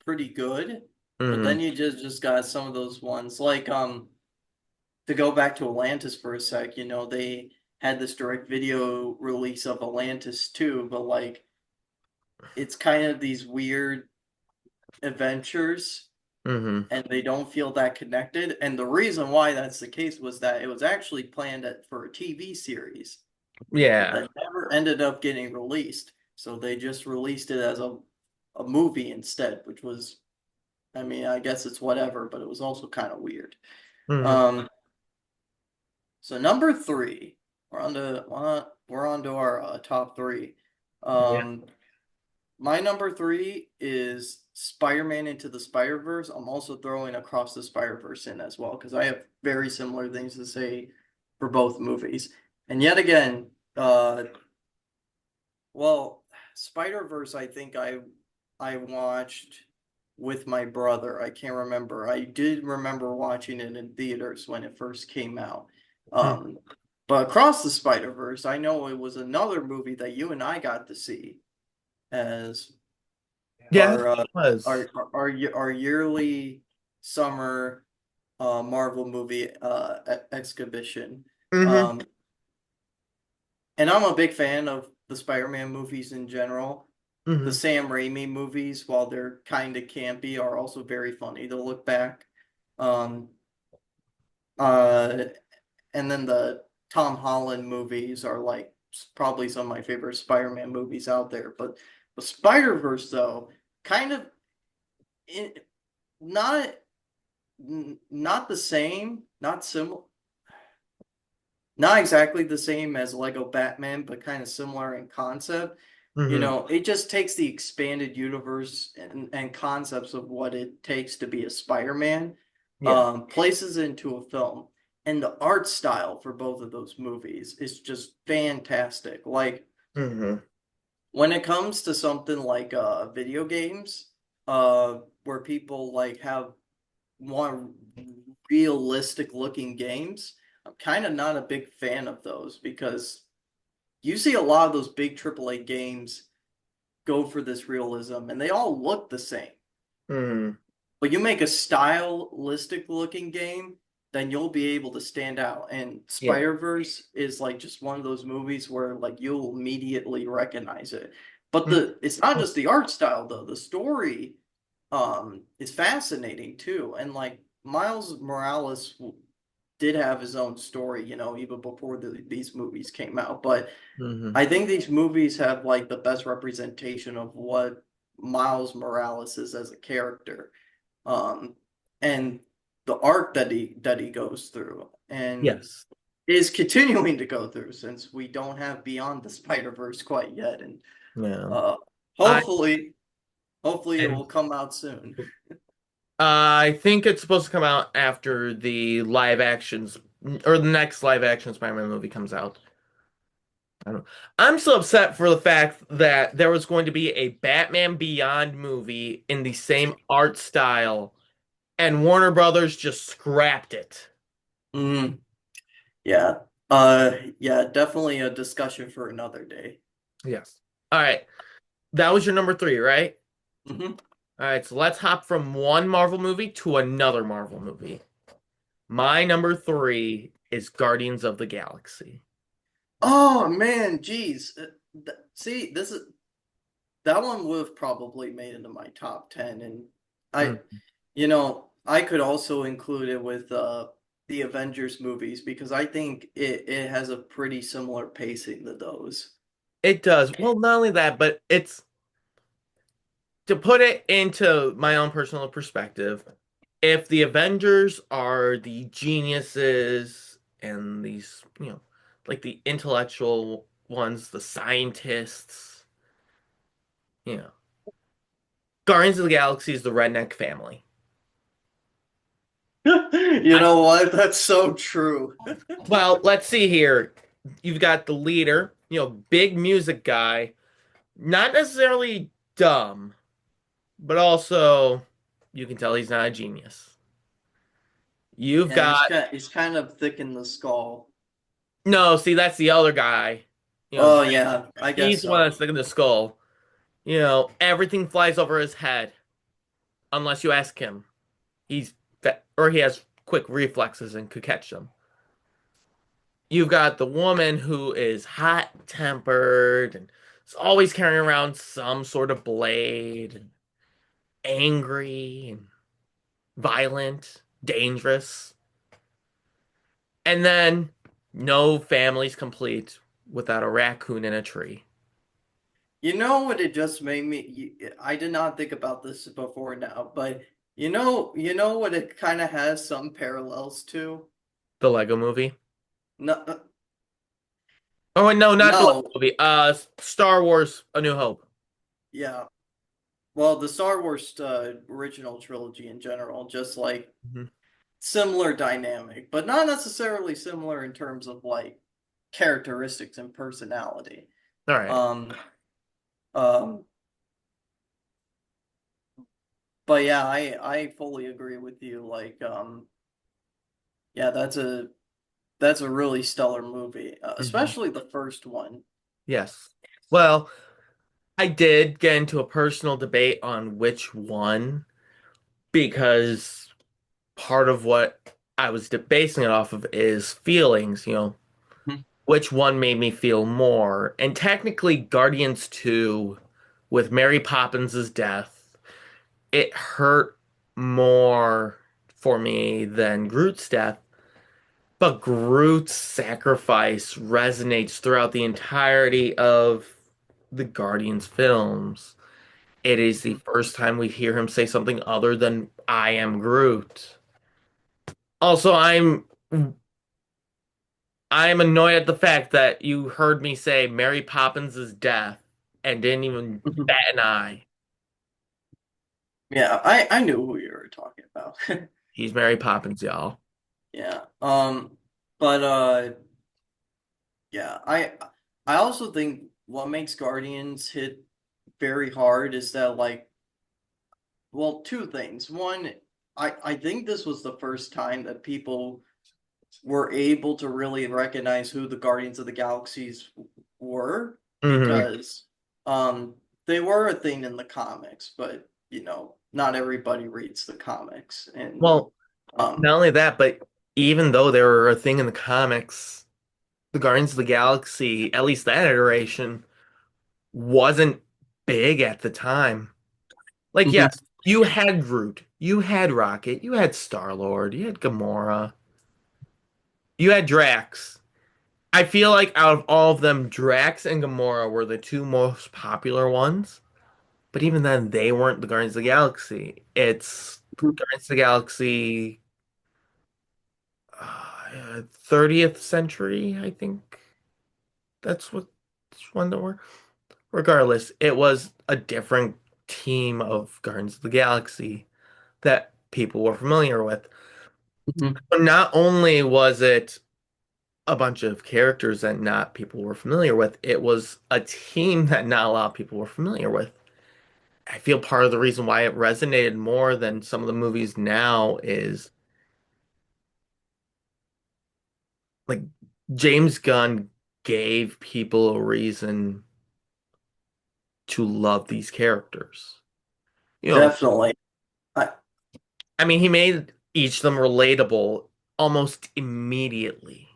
pretty good, but Hmm. then you just got some of those ones like to go back to Atlantis for a sec, they had this direct video release of Atlantis too, but like it's kind of these weird adventures Hmm. and they don't feel that connected. And the reason why that's the case was that it was actually planned for a TV series, but Yeah. that never ended up getting released. So they just released it as a movie instead, which was, I mean, I guess it's whatever, but it was also kind of weird. Hmm. Um, so number three, we're on to our top three. Yeah. Um, my number three is Spider-Man Into the Spider-Verse. I'm also throwing Across the Spider-Verse in as well because I have very similar things to say for both movies. And yet again, well, Spider-Verse, I think I watched with my brother. I can't remember. I did remember watching it in theaters when it first came out. Hmm. Um, but Across the Spider-Verse, I know it was another movie that you and I got to see as Yeah, our it uh, was. our yearly summer Marvel movie exhibition. Hmm. Um, and I'm a big fan of the Spider-Man movies in general. The Hmm. Sam Raimi movies, while they're kind of campy, are also very funny to look back. Um, uh, and then the Tom Holland movies are like probably some of my favorite Spider-Man movies out there. But the Spider-Verse, though, kind of in, not not the same, not similar, not exactly the same as Lego Batman, but kind of similar in concept. Hmm. It just takes the expanded universe and concepts of what it takes to be a Spider-Man, Yeah. places it into a film. And the art style for both of those movies is just fantastic. Like Hmm. when it comes to something like video games, where people like have more realistic looking games, I'm kind of not a big fan of those because you see a lot of those big AAA games go for this realism and they all look the same. Hmm. But you make a stylistic looking game, then you'll be able to stand out. And Yeah. Spider-Verse is like just one of those movies where like you'll immediately recognize it. But Mhm. it's not just the art style though. The story is fascinating too. And like Miles Morales did have his own story, even before these movies came out. But Hmm. I think these movies have like the best representation of what Miles Morales is as a character, um, and the arc that he goes through, and Yes. is continuing to go through since we don't have Beyond the Spider-Verse quite yet, and Yeah. uh, I hopefully, hopefully it and will come out soon. I think it's supposed to come out after the live actions or the next live action Spider-Man movie comes out. I don't know. I'm so upset for the fact that there was going to be a Batman Beyond movie in the same art style, and Warner Brothers just scrapped it. Mm, yeah, yeah, definitely a discussion for another day. Yes. All right. That was your number three, right? Hmm. All right. So let's hop from one Marvel movie to another Marvel movie. My number three is Guardians of the Galaxy. Oh man, geez, see, this is that one would have probably made into my top 10 and I Mm. I could also include it with the Avengers movies because I think it has a pretty similar pacing to those. It does. Well, not only that, but it's to put it into my own personal perspective. If the Avengers are the geniuses and these, like the intellectual ones, the scientists, you know, Guardians of the Galaxy is the redneck family. You I, know what? That's so true. well, let's see here. You've got the leader, big music guy, not necessarily dumb, but also you can tell he's not a genius. You've Yeah, got he's kind of thick in the skull. no, see, that's the other guy. Oh yeah, I He's guess the one so. that's sticking the skull. Everything flies over his head unless you ask him. Or he has quick reflexes and could catch them. You've got the woman who is hot-tempered and is always carrying around some sort of blade, and angry and violent, dangerous. And then no family's complete without a raccoon in a tree. You know what? It just made me. I did not think about this before now, but you know what? It kind of has some parallels to. The Lego movie. No, Oh, wait, no, not the Lego no, movie. Star Wars: A New Hope. yeah. Well, the Star Wars original trilogy in general, just like Mhm. similar dynamic, but not necessarily similar in terms of like characteristics and personality. All right. Um, um, but yeah, I fully agree with you. Like, yeah, that's a really stellar movie, Mhm. especially the first one. Yes. Well, I did get into a personal debate on which one because part of what I was basing it off of is feelings, Mhm. which one made me feel more. And technically, Guardians 2, with Mary Poppins' death, it hurt more for me than Groot's death. But Groot's sacrifice resonates throughout the entirety of the Guardians films. It is the first time we hear him say something other than "I am Groot." Also, I'm annoyed at the fact that you heard me say Mary Poppins' death and didn't even Mhm. bat an eye. Yeah, I knew who you were talking about. He's Mary Poppins, y'all. Yeah. But yeah, I also think what makes Guardians hit very hard is that like, well, two things. One, I think this was the first time that people were able to really recognize who the Guardians of the Galaxies were Hmm. because they were a thing in the comics, but not everybody reads the comics and Well, um not only that, but even though they were a thing in the comics, the Guardians of the Galaxy, at least that iteration, wasn't big at the time. Like, Mhm. yes, you had Groot, you had Rocket, you had Star-Lord, you had Gamora, you had Drax. I feel like out of all of them, Drax and Gamora were the two most popular ones. But even then, they weren't the Guardians of the Galaxy. It's Guardians of the Galaxy 30th century, I think. That's what one that were. Regardless, it was a different team of Guardians of the Galaxy that people were familiar with. Mhm. But not only was it a bunch of characters that not people were familiar with, it was a team that not a lot of people were familiar with. I feel part of the reason why it resonated more than some of the movies now is like James Gunn gave people a reason to love these characters. You know, Definitely. I, I mean, he made each of them relatable almost immediately,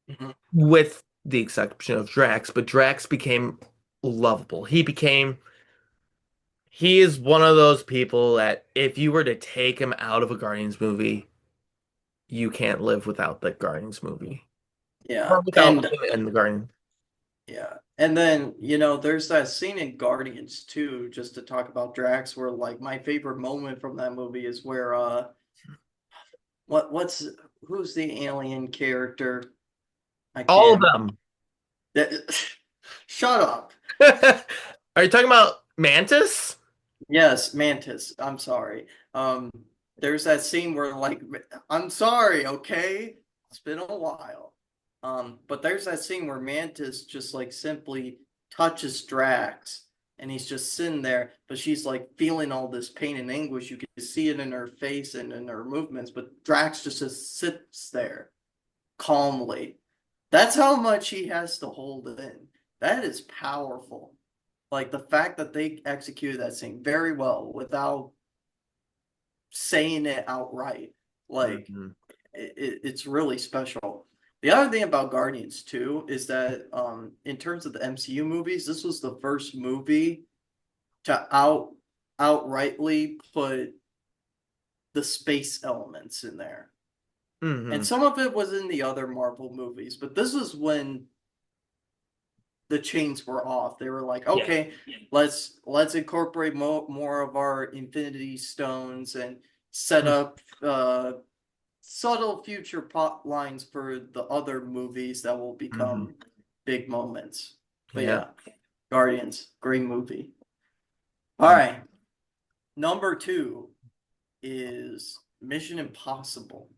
Mhm. with the exception of Drax, but Drax became lovable. He is one of those people that if you were to take him out of a Guardians movie, you can't live without the Guardians movie. yeah. Or without And him and the Guardian. yeah. And then, there's that scene in Guardians too, just to talk about Drax, where like my favorite moment from that movie is where what's who's the alien character? I All of can't them. that, shut up. Are you talking about Mantis? Yes, Mantis. I'm sorry. Um, there's that scene where like I'm sorry, okay? It's been a while. But there's that scene where Mantis just like simply touches Drax and he's just sitting there, but she's like feeling all this pain and anguish. You can see it in her face and in her movements, but Drax just sits there calmly. That's how much he has to hold in. That is powerful. Like the fact that they executed that scene very well without saying it outright, like Hmm. it's really special. The other thing about Guardians too is that in terms of the MCU movies, this was the first movie to outrightly put the space elements in there. And Hmm. some of it was in the other Marvel movies, but this is when the chains were off. They were like, Yeah. okay, let's incorporate more of our Infinity Stones and set up subtle future plot lines for the other movies that will Hmm. become big moments. But Yeah. yeah, Guardians, great movie. All right, number two is Mission Impossible,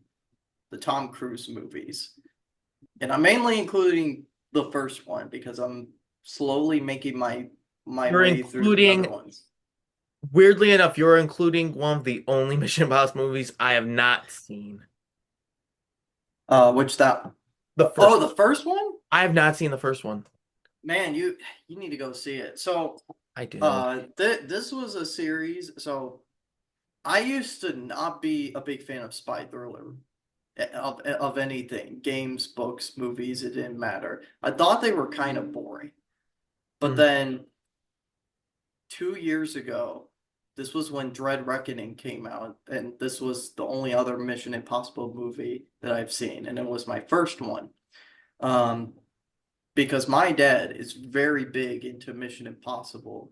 the Tom Cruise movies. And I'm mainly including the first one because I'm slowly making my You're way through the other including, ones. weirdly enough, you're including one of the only Mission Impossible movies I have not seen. Which that The oh, first the one. first one? I have not seen the first one. Man, you need to go see it. So, I do. this was a series. So I used to not be a big fan of spy thriller of anything, games, books, movies. It didn't matter. I thought they were kind of boring. But Mm. then 2 years ago, this was when Dread Reckoning came out, and this was the only other Mission Impossible movie that I've seen, and it was my first one. Um, because my dad is very big into Mission Impossible,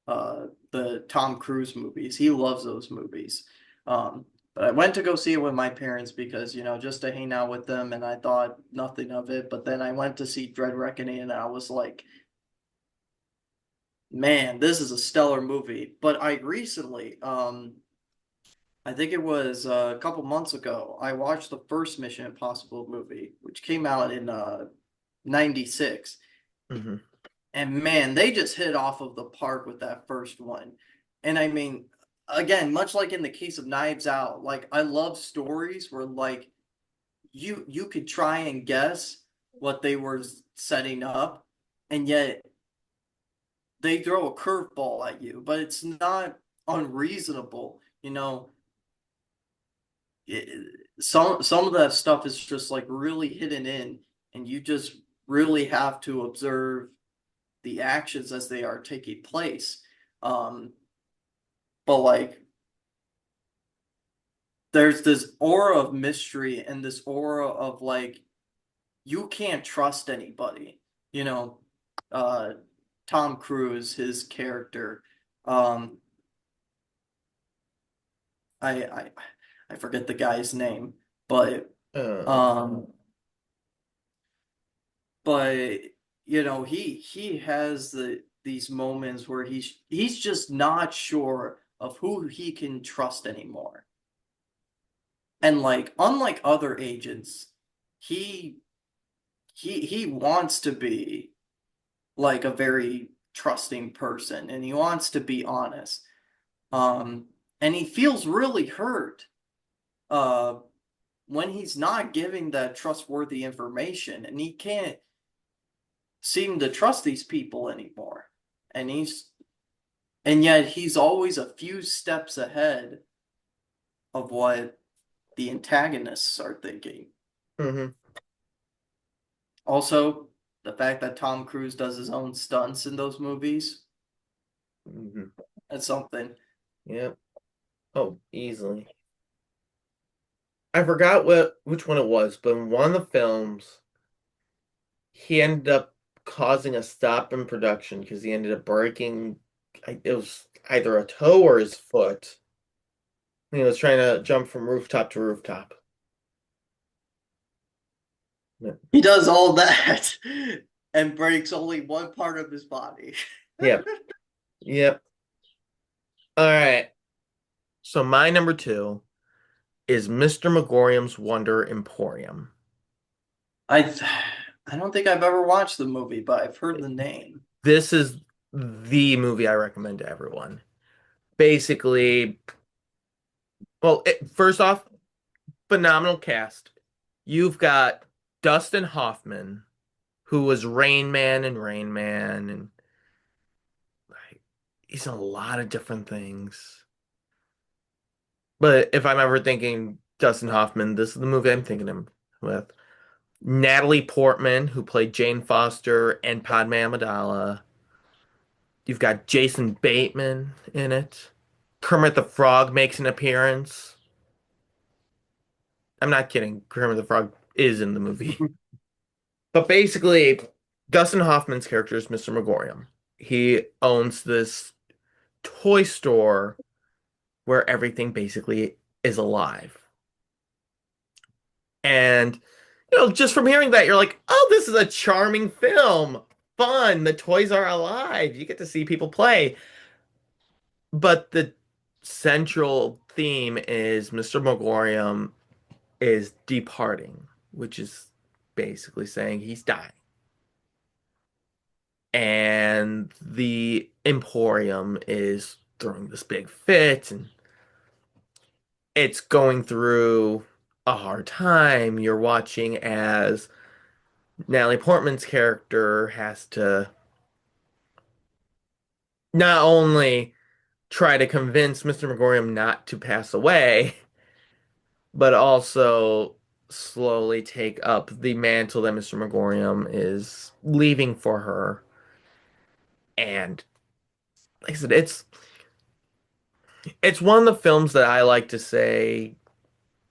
the Tom Cruise movies. He loves those movies. But I went to go see it with my parents because, just to hang out with them, and I thought nothing of it. But then I went to see Dread Reckoning, and I was like, man, this is a stellar movie. But I recently, I think it was a couple months ago, I watched the first Mission Impossible movie, which came out in '96. Hmm. And man, they just hit off of the park with that first one. And I mean, again, much like in the case of Knives Out, like I love stories where like you could try and guess what they were setting up, and yet they throw a curveball at you, but it's not unreasonable. Some of that stuff is just like really hidden in, and you just really have to observe the actions as they are taking place. Um, but like there's this aura of mystery and this aura of like you can't trust anybody. You know, uh, Tom Cruise, his character. Um, I I forget the guy's name, but Uh, um, but he has these moments where he's just not sure of who he can trust anymore. And like unlike other agents, he he wants to be like a very trusting person and he wants to be honest. Um and he feels really hurt uh when he's not giving that trustworthy information and he can't seem to trust these people anymore. And yet he's always a few steps ahead of what the antagonists are thinking. hmm. Also, the fact that Tom Cruise does his own stunts in those movies, Hmm. that's something. Yeah. Oh, easily. I forgot which one it was, but in one of the films, he ended up causing a stop in production because he ended up breaking, it was either a toe or his foot. He was trying to jump from rooftop to rooftop. He does all that and breaks only one part of his body. Yep. Yep. All right. So my number two is Mr. Megorium's Wonder Emporium. I th- I don't think I've ever watched the movie, but I've heard the name. This is the movie I recommend to everyone. Basically, first off, phenomenal cast. You've got Dustin Hoffman, who was Rain Man and Rain Man, and like, he's in a lot of different things. But if I'm ever thinking Dustin Hoffman, this is the movie I'm thinking him with. Natalie Portman, who played Jane Foster and Padme Amidala. You've got Jason Bateman in it. Kermit the Frog makes an appearance. I'm not kidding. Kermit the Frog is in the movie. But basically, Dustin Hoffman's character is Mr. Megorium. He owns this toy store where everything basically is alive. And, just from hearing that, you're like, oh, this is a charming film. Fun. The toys are alive. You get to see people play. But the central theme is Mr. Megorium is departing, which is basically saying he's dying. And the Emporium is throwing this big fit and it's going through a hard time. You're watching as Natalie Portman's character has to not only try to convince Mr. Megorium not to pass away, but also slowly take up the mantle that Mr. Megorium is leaving for her. And like I said, it's one of the films that I like to say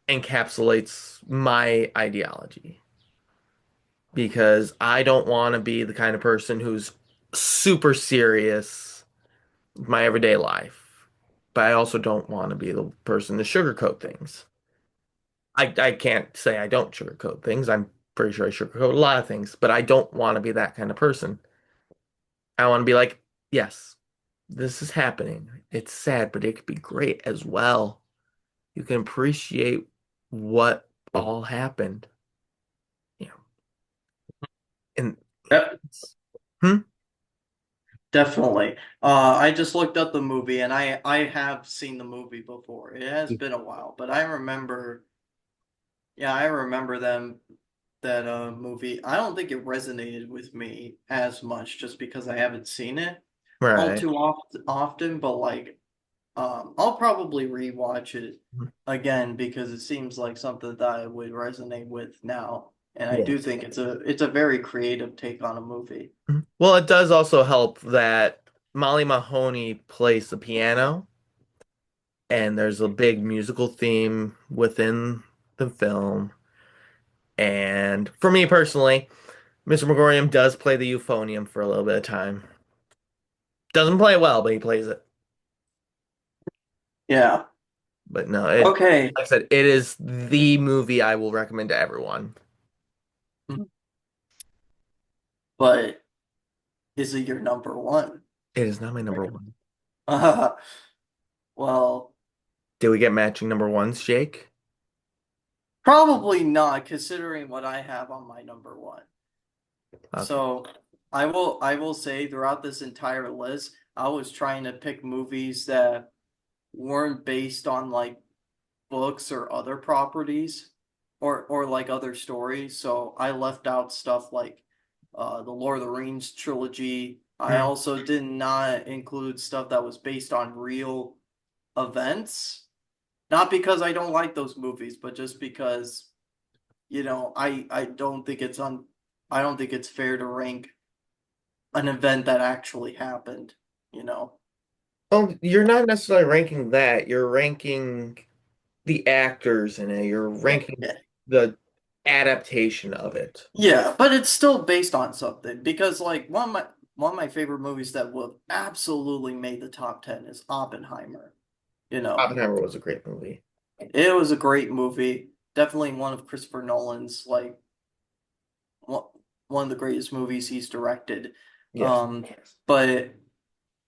encapsulates my ideology because I don't want to be the kind of person who's super serious with my everyday life, but I also don't want to be the person to sugarcoat things. I can't say I don't sugarcoat things. I'm pretty sure I sugarcoat a lot of things, but I don't want to be that kind of person. I want to be like, yes, this is happening. It's sad, but it could be great as well. You can appreciate what all happened. You know, and Yep, hmm? definitely. I just looked up the movie, and I have seen the movie before. It has been a while, but I remember. Yeah, I remember that movie. I don't think it resonated with me as much just because I haven't seen it all Right. too often, but like I'll probably rewatch it again because it seems like something that I would resonate with now. And I do Yes. think it's a very creative take on a movie. Well, it does also help that Molly Mahoney plays the piano, and there's a big musical theme within the film. And for me personally, Mr. Megorium does play the euphonium for a little bit of time. Doesn't play it well, but he plays it. Yeah. But no, Okay. like I said, it is the movie I will recommend to everyone. But is it your number one? It is not my number one. Well, Did we get matching number ones, Jake? probably not considering what I have on my number one. Okay. So I will say throughout this entire list, I was trying to pick movies that weren't based on like books or other properties or like other stories. So I left out stuff like the Lord of the Rings trilogy. I Mm. also did not include stuff that was based on real events. Not because I don't like those movies, but just because, I don't think I don't think it's fair to rank an event that actually happened, you know. Oh, you're not necessarily ranking that. You're ranking the actors in it. You're ranking Yeah. the adaptation of it. Yeah, but it's still based on something because like one of my favorite movies that would have absolutely made the top 10 is Oppenheimer. You know, Oppenheimer was a great movie. it was a great movie. Definitely one of Christopher Nolan's like one, one of the greatest movies he's directed. Yes. Um, but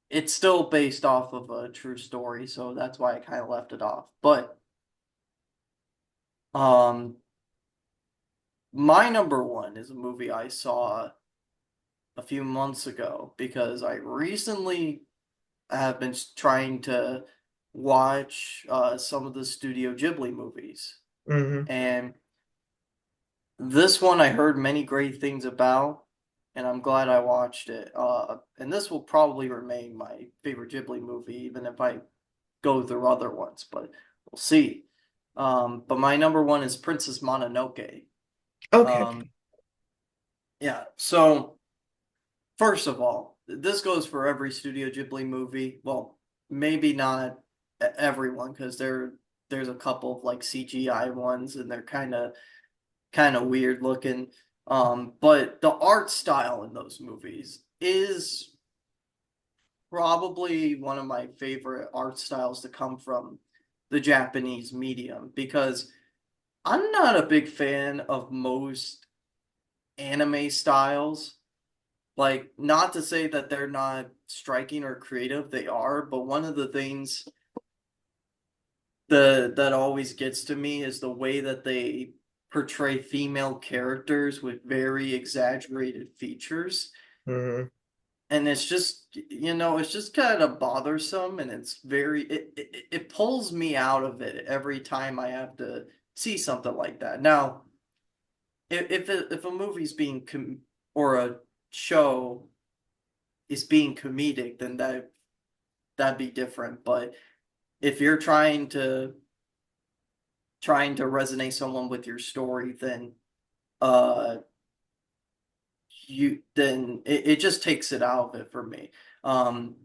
it's still based off of a true story, so that's why I kind of left it off. But um, my number one is a movie I saw a few months ago because I recently have been trying to watch some of the Studio Ghibli movies. Hmm. And this one I heard many great things about, and I'm glad I watched it. And this will probably remain my favorite Ghibli movie, even if I go through other ones, but we'll see. But my number one is Princess Mononoke. Okay. Um, yeah, so first of all, this goes for every Studio Ghibli movie. Well, maybe not everyone, because there's a couple of like CGI ones, and they're kind of weird looking. But the art style in those movies is probably one of my favorite art styles to come from the Japanese medium because I'm not a big fan of most anime styles. Like, not to say that they're not striking or creative, they are, but one of the things that always gets to me is the way that they portray female characters with very exaggerated features. Hmm. And it's just, it's just kind of bothersome, and it pulls me out of it every time I have to see something like that. Now, if a movie's being or a show is being comedic, then that'd be different. But if you're trying to resonate someone with your story, then uh it just takes it out of it for me. Um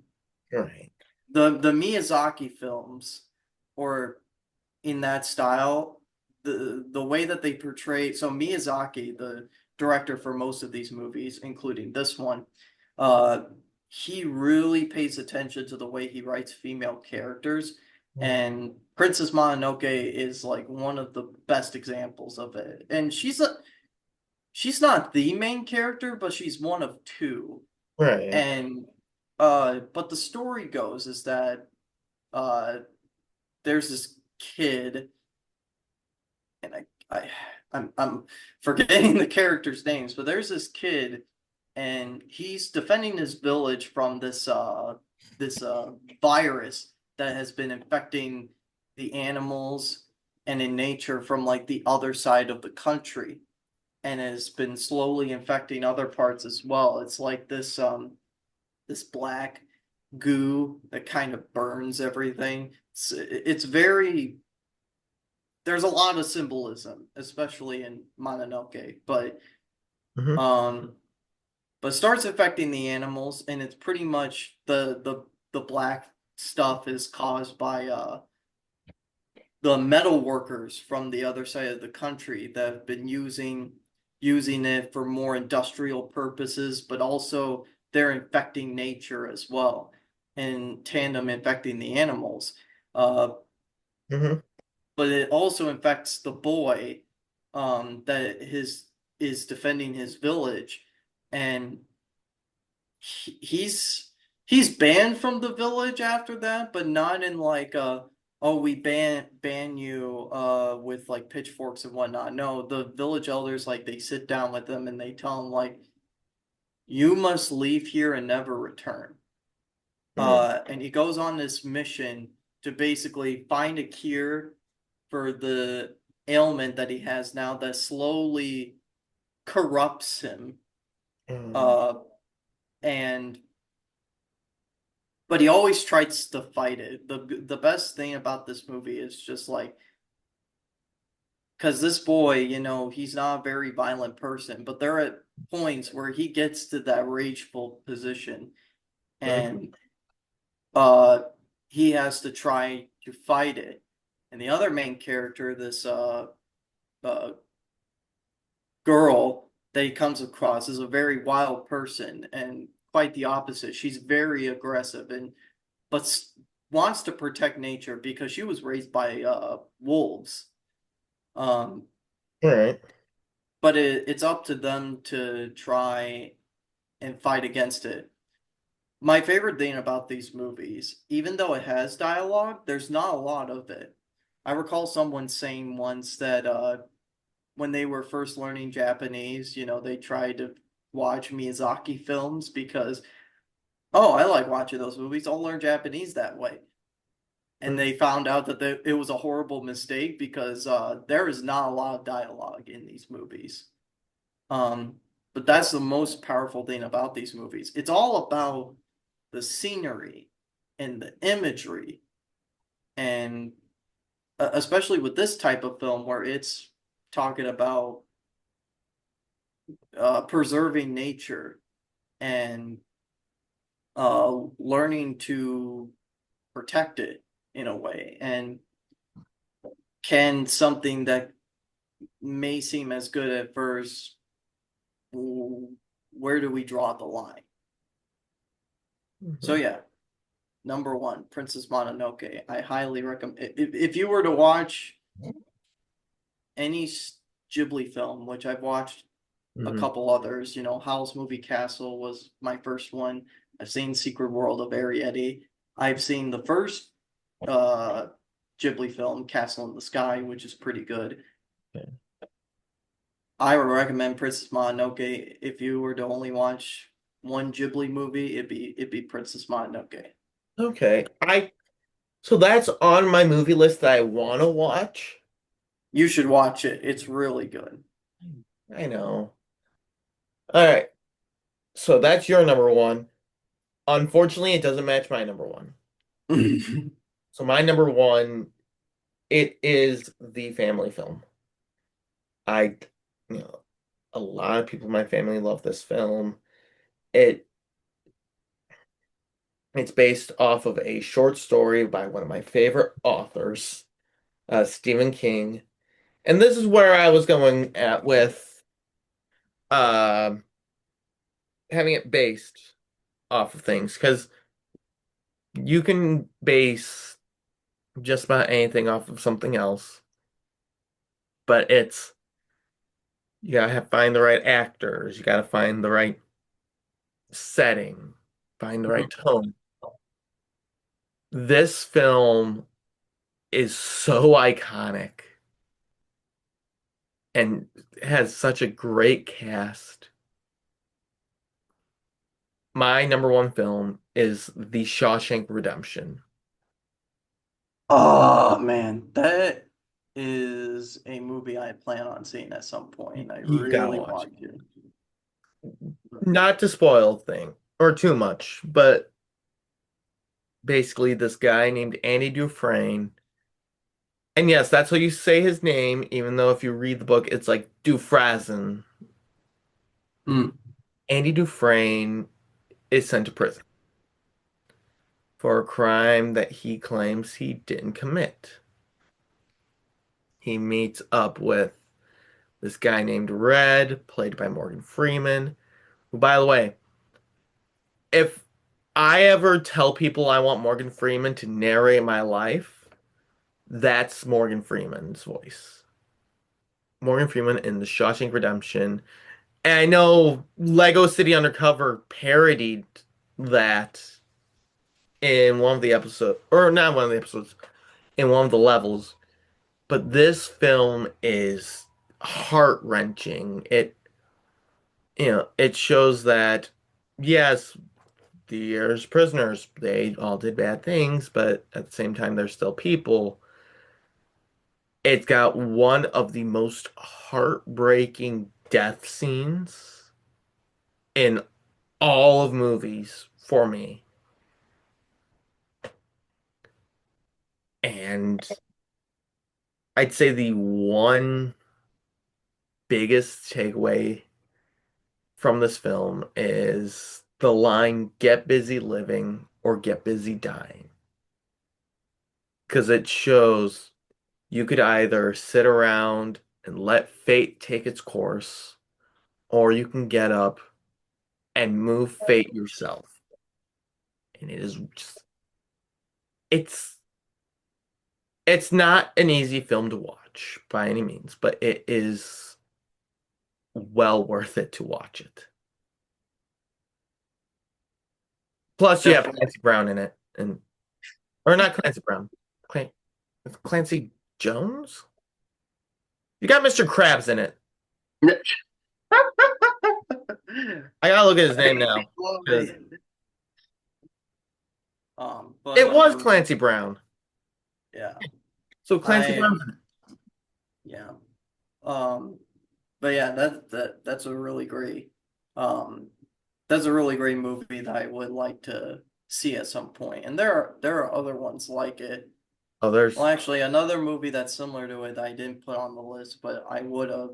Right. the Miyazaki films, or in that style, the way that they portray, so Miyazaki, the director for most of these movies, including this one, uh, he really pays attention to the way he writes female characters, and Princess Mononoke is like one of the best examples of it. And she's not the main character, but she's one of two. Right. And but the story goes is that uh there's this kid, and I'm forgetting the characters' names, but there's this kid, and he's defending his village from this virus that has been infecting the animals and in nature from like the other side of the country, and has been slowly infecting other parts as well. It's like this black goo that kind of burns everything. It's very, there's a lot of symbolism, especially in Mononoke, Hmm. um, but starts affecting the animals, and it's pretty much the black stuff is caused by the metal workers from the other side of the country that have been using it for more industrial purposes, but also they're infecting nature as well, in tandem infecting the animals. Uh, Hmm. but it also infects the boy that his is defending his village, and he's banned from the village after that, but not in like oh, we ban you with like pitchforks and whatnot. No, the village elders, like, they sit down with them and they tell him like, you must leave here and never return. And he goes on this mission to basically find a cure for the ailment that he has now that slowly corrupts him. Hmm. Uh, and but he always tries to fight it. The best thing about this movie is just like, because this boy, he's not a very violent person, but there are points where he gets to that rageful position, and uh he has to try to fight it. And the other main character, this uh girl that he comes across, is a very wild person and quite the opposite. She's very aggressive, and but wants to protect nature because she was raised by wolves. Um, Right. but it's up to them to try and fight against it. My favorite thing about these movies, even though it has dialogue, there's not a lot of it. I recall someone saying once that when they were first learning Japanese, they tried to watch Miyazaki films because, oh, I like watching those movies. I'll learn Japanese that way. And Mm. they found out that it was a horrible mistake because there is not a lot of dialogue in these movies. Um, but that's the most powerful thing about these movies. It's all about the scenery and the imagery, and especially with this type of film where it's talking about preserving nature and learning to protect it in a way. And can something that may seem as good at first, where do we draw the line? So Mhm. yeah, number one, Princess Mononoke. I highly recommend. If you were to watch any Ghibli film, which I've watched a Mhm. couple others, Howl's Moving Castle was my first one. I've seen Secret World of Arrietty. I've seen the first uh, Ghibli film, Castle in the Sky, which is pretty good. Okay. I would recommend Princess Mononoke. If you were to only watch one Ghibli movie, it'd be Princess Mononoke. Okay. So that's on my movie list that I want to watch. You should watch it. It's really good. I know. All right. So that's your number one. Unfortunately, it doesn't match my number one. So my number one, it is the family film. I, you know, a lot of people in my family love this film. It it's based off of a short story by one of my favorite authors, Stephen King. And this is where I was going at with um having it based off of things, because you can base just about anything off of something else, but you gotta find the right actors, you gotta find the right setting, find the right tone. This film is so iconic and has such a great cast. My number one film is The Shawshank Redemption. Oh man, that is a movie I plan on seeing at some point. I You gotta really watch it. want to. Not to spoil thing or too much, but basically this guy named Andy Dufresne. And yes, that's how you say his name, even though if you read the book, it's like Dufresne. Mm. Andy Dufresne is sent to prison for a crime that he claims he didn't commit. He meets up with this guy named Red, played by Morgan Freeman, who, by the way, if I ever tell people I want Morgan Freeman to narrate my life, that's Morgan Freeman's voice. Morgan Freeman in The Shawshank Redemption. And I know Lego City Undercover parodied that in one of the episodes, or not one of the episodes, in one of the levels. But this film is heart-wrenching. It shows that, yes, there's prisoners. They all did bad things, but at the same time, they're still people. It's got one of the most heartbreaking death scenes in all of movies for me. And I'd say the one biggest takeaway from this film is the line, get busy living or get busy dying. Because it shows you could either sit around and let fate take its course, or you can get up and move fate yourself. And it's it's not an easy film to watch by any means, but it is well worth it to watch it. Plus, you have Definitely. Clancy Brown in it, and or not Clancy Brown, Clan, Clancy Jones. You got Mr. Krabs in it. I gotta look at his name now because But it was Clancy Brown. yeah, So Clancy I Brown's in it. yeah. Um, but yeah, that's a really great um that's a really great movie that I would like to see at some point. And there are other ones like it. Oh, Well, there's. actually, another movie that's similar to it that I didn't put on the list, but I would have,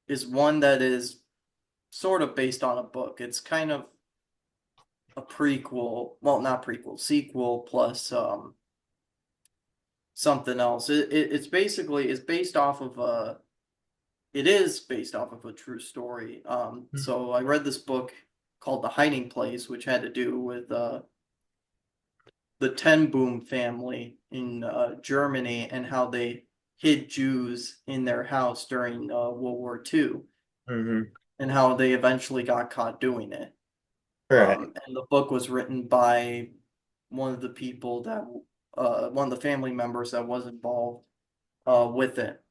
is one that is sort of based on a book. It's kind of a prequel, well, not prequel, sequel plus something else. It's based off of a it is based off of a true story. So I read this book called The Hiding Place, which had to do with the Ten Boom family in Germany and how they hid Jews in their house during World War II Mm-hmm. and how they eventually got caught doing it. All right. And the book was written by one of the people that one of the family members that was involved with it,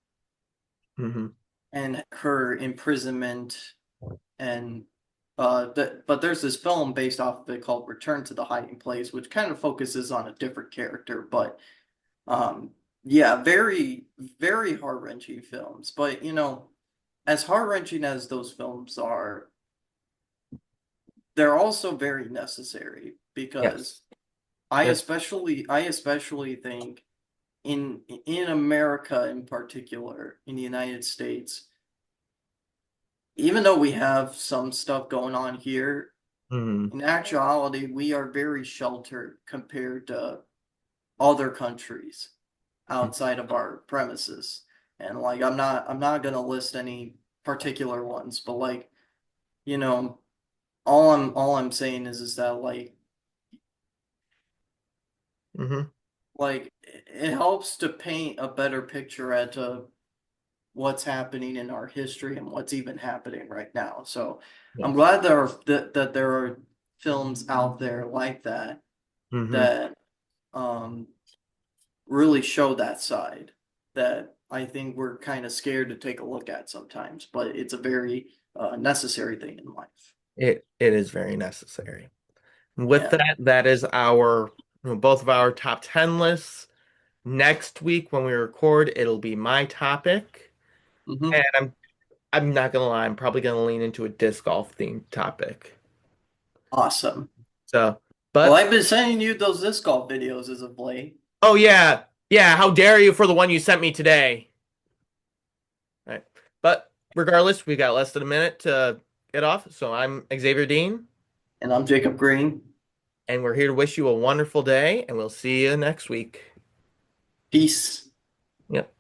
Mm-hmm. and her imprisonment and but there's this film based off of it called Return to the Hiding Place, which kind of focuses on a different character, but um yeah, very very heart-wrenching films. But as heart-wrenching as those films are, they're also very necessary Yes. because Yes. I especially think in America in particular, in the United States, even though we have some stuff going on here, Mm-hmm. in actuality, we are very sheltered compared to other countries outside of our premises. And like I'm not gonna list any particular ones, but like, you know, all I'm saying is that Mm-hmm. like it helps to paint a better picture at what's happening in our history and what's even happening right now. So I'm Yes. glad that there are films out there like that Mm-hmm. that um really show that side that I think we're kind of scared to take a look at sometimes, but it's a very necessary thing in life. It is very necessary. With Yeah. that, that is our both of our top 10 lists. Next week when we record, it'll be my topic. Hmm. And I'm not gonna lie, I'm probably gonna lean into a disc golf themed topic. Awesome. So, Well, but I've been sending you those disc golf videos as of late, oh yeah, yeah, how dare you for the one you sent me today. All right. But regardless, we got less than a minute to get off. So I'm Xavier Dean, and I'm Jacob Green. and we're here to wish you a wonderful day, and we'll see you next week. Peace. Yep.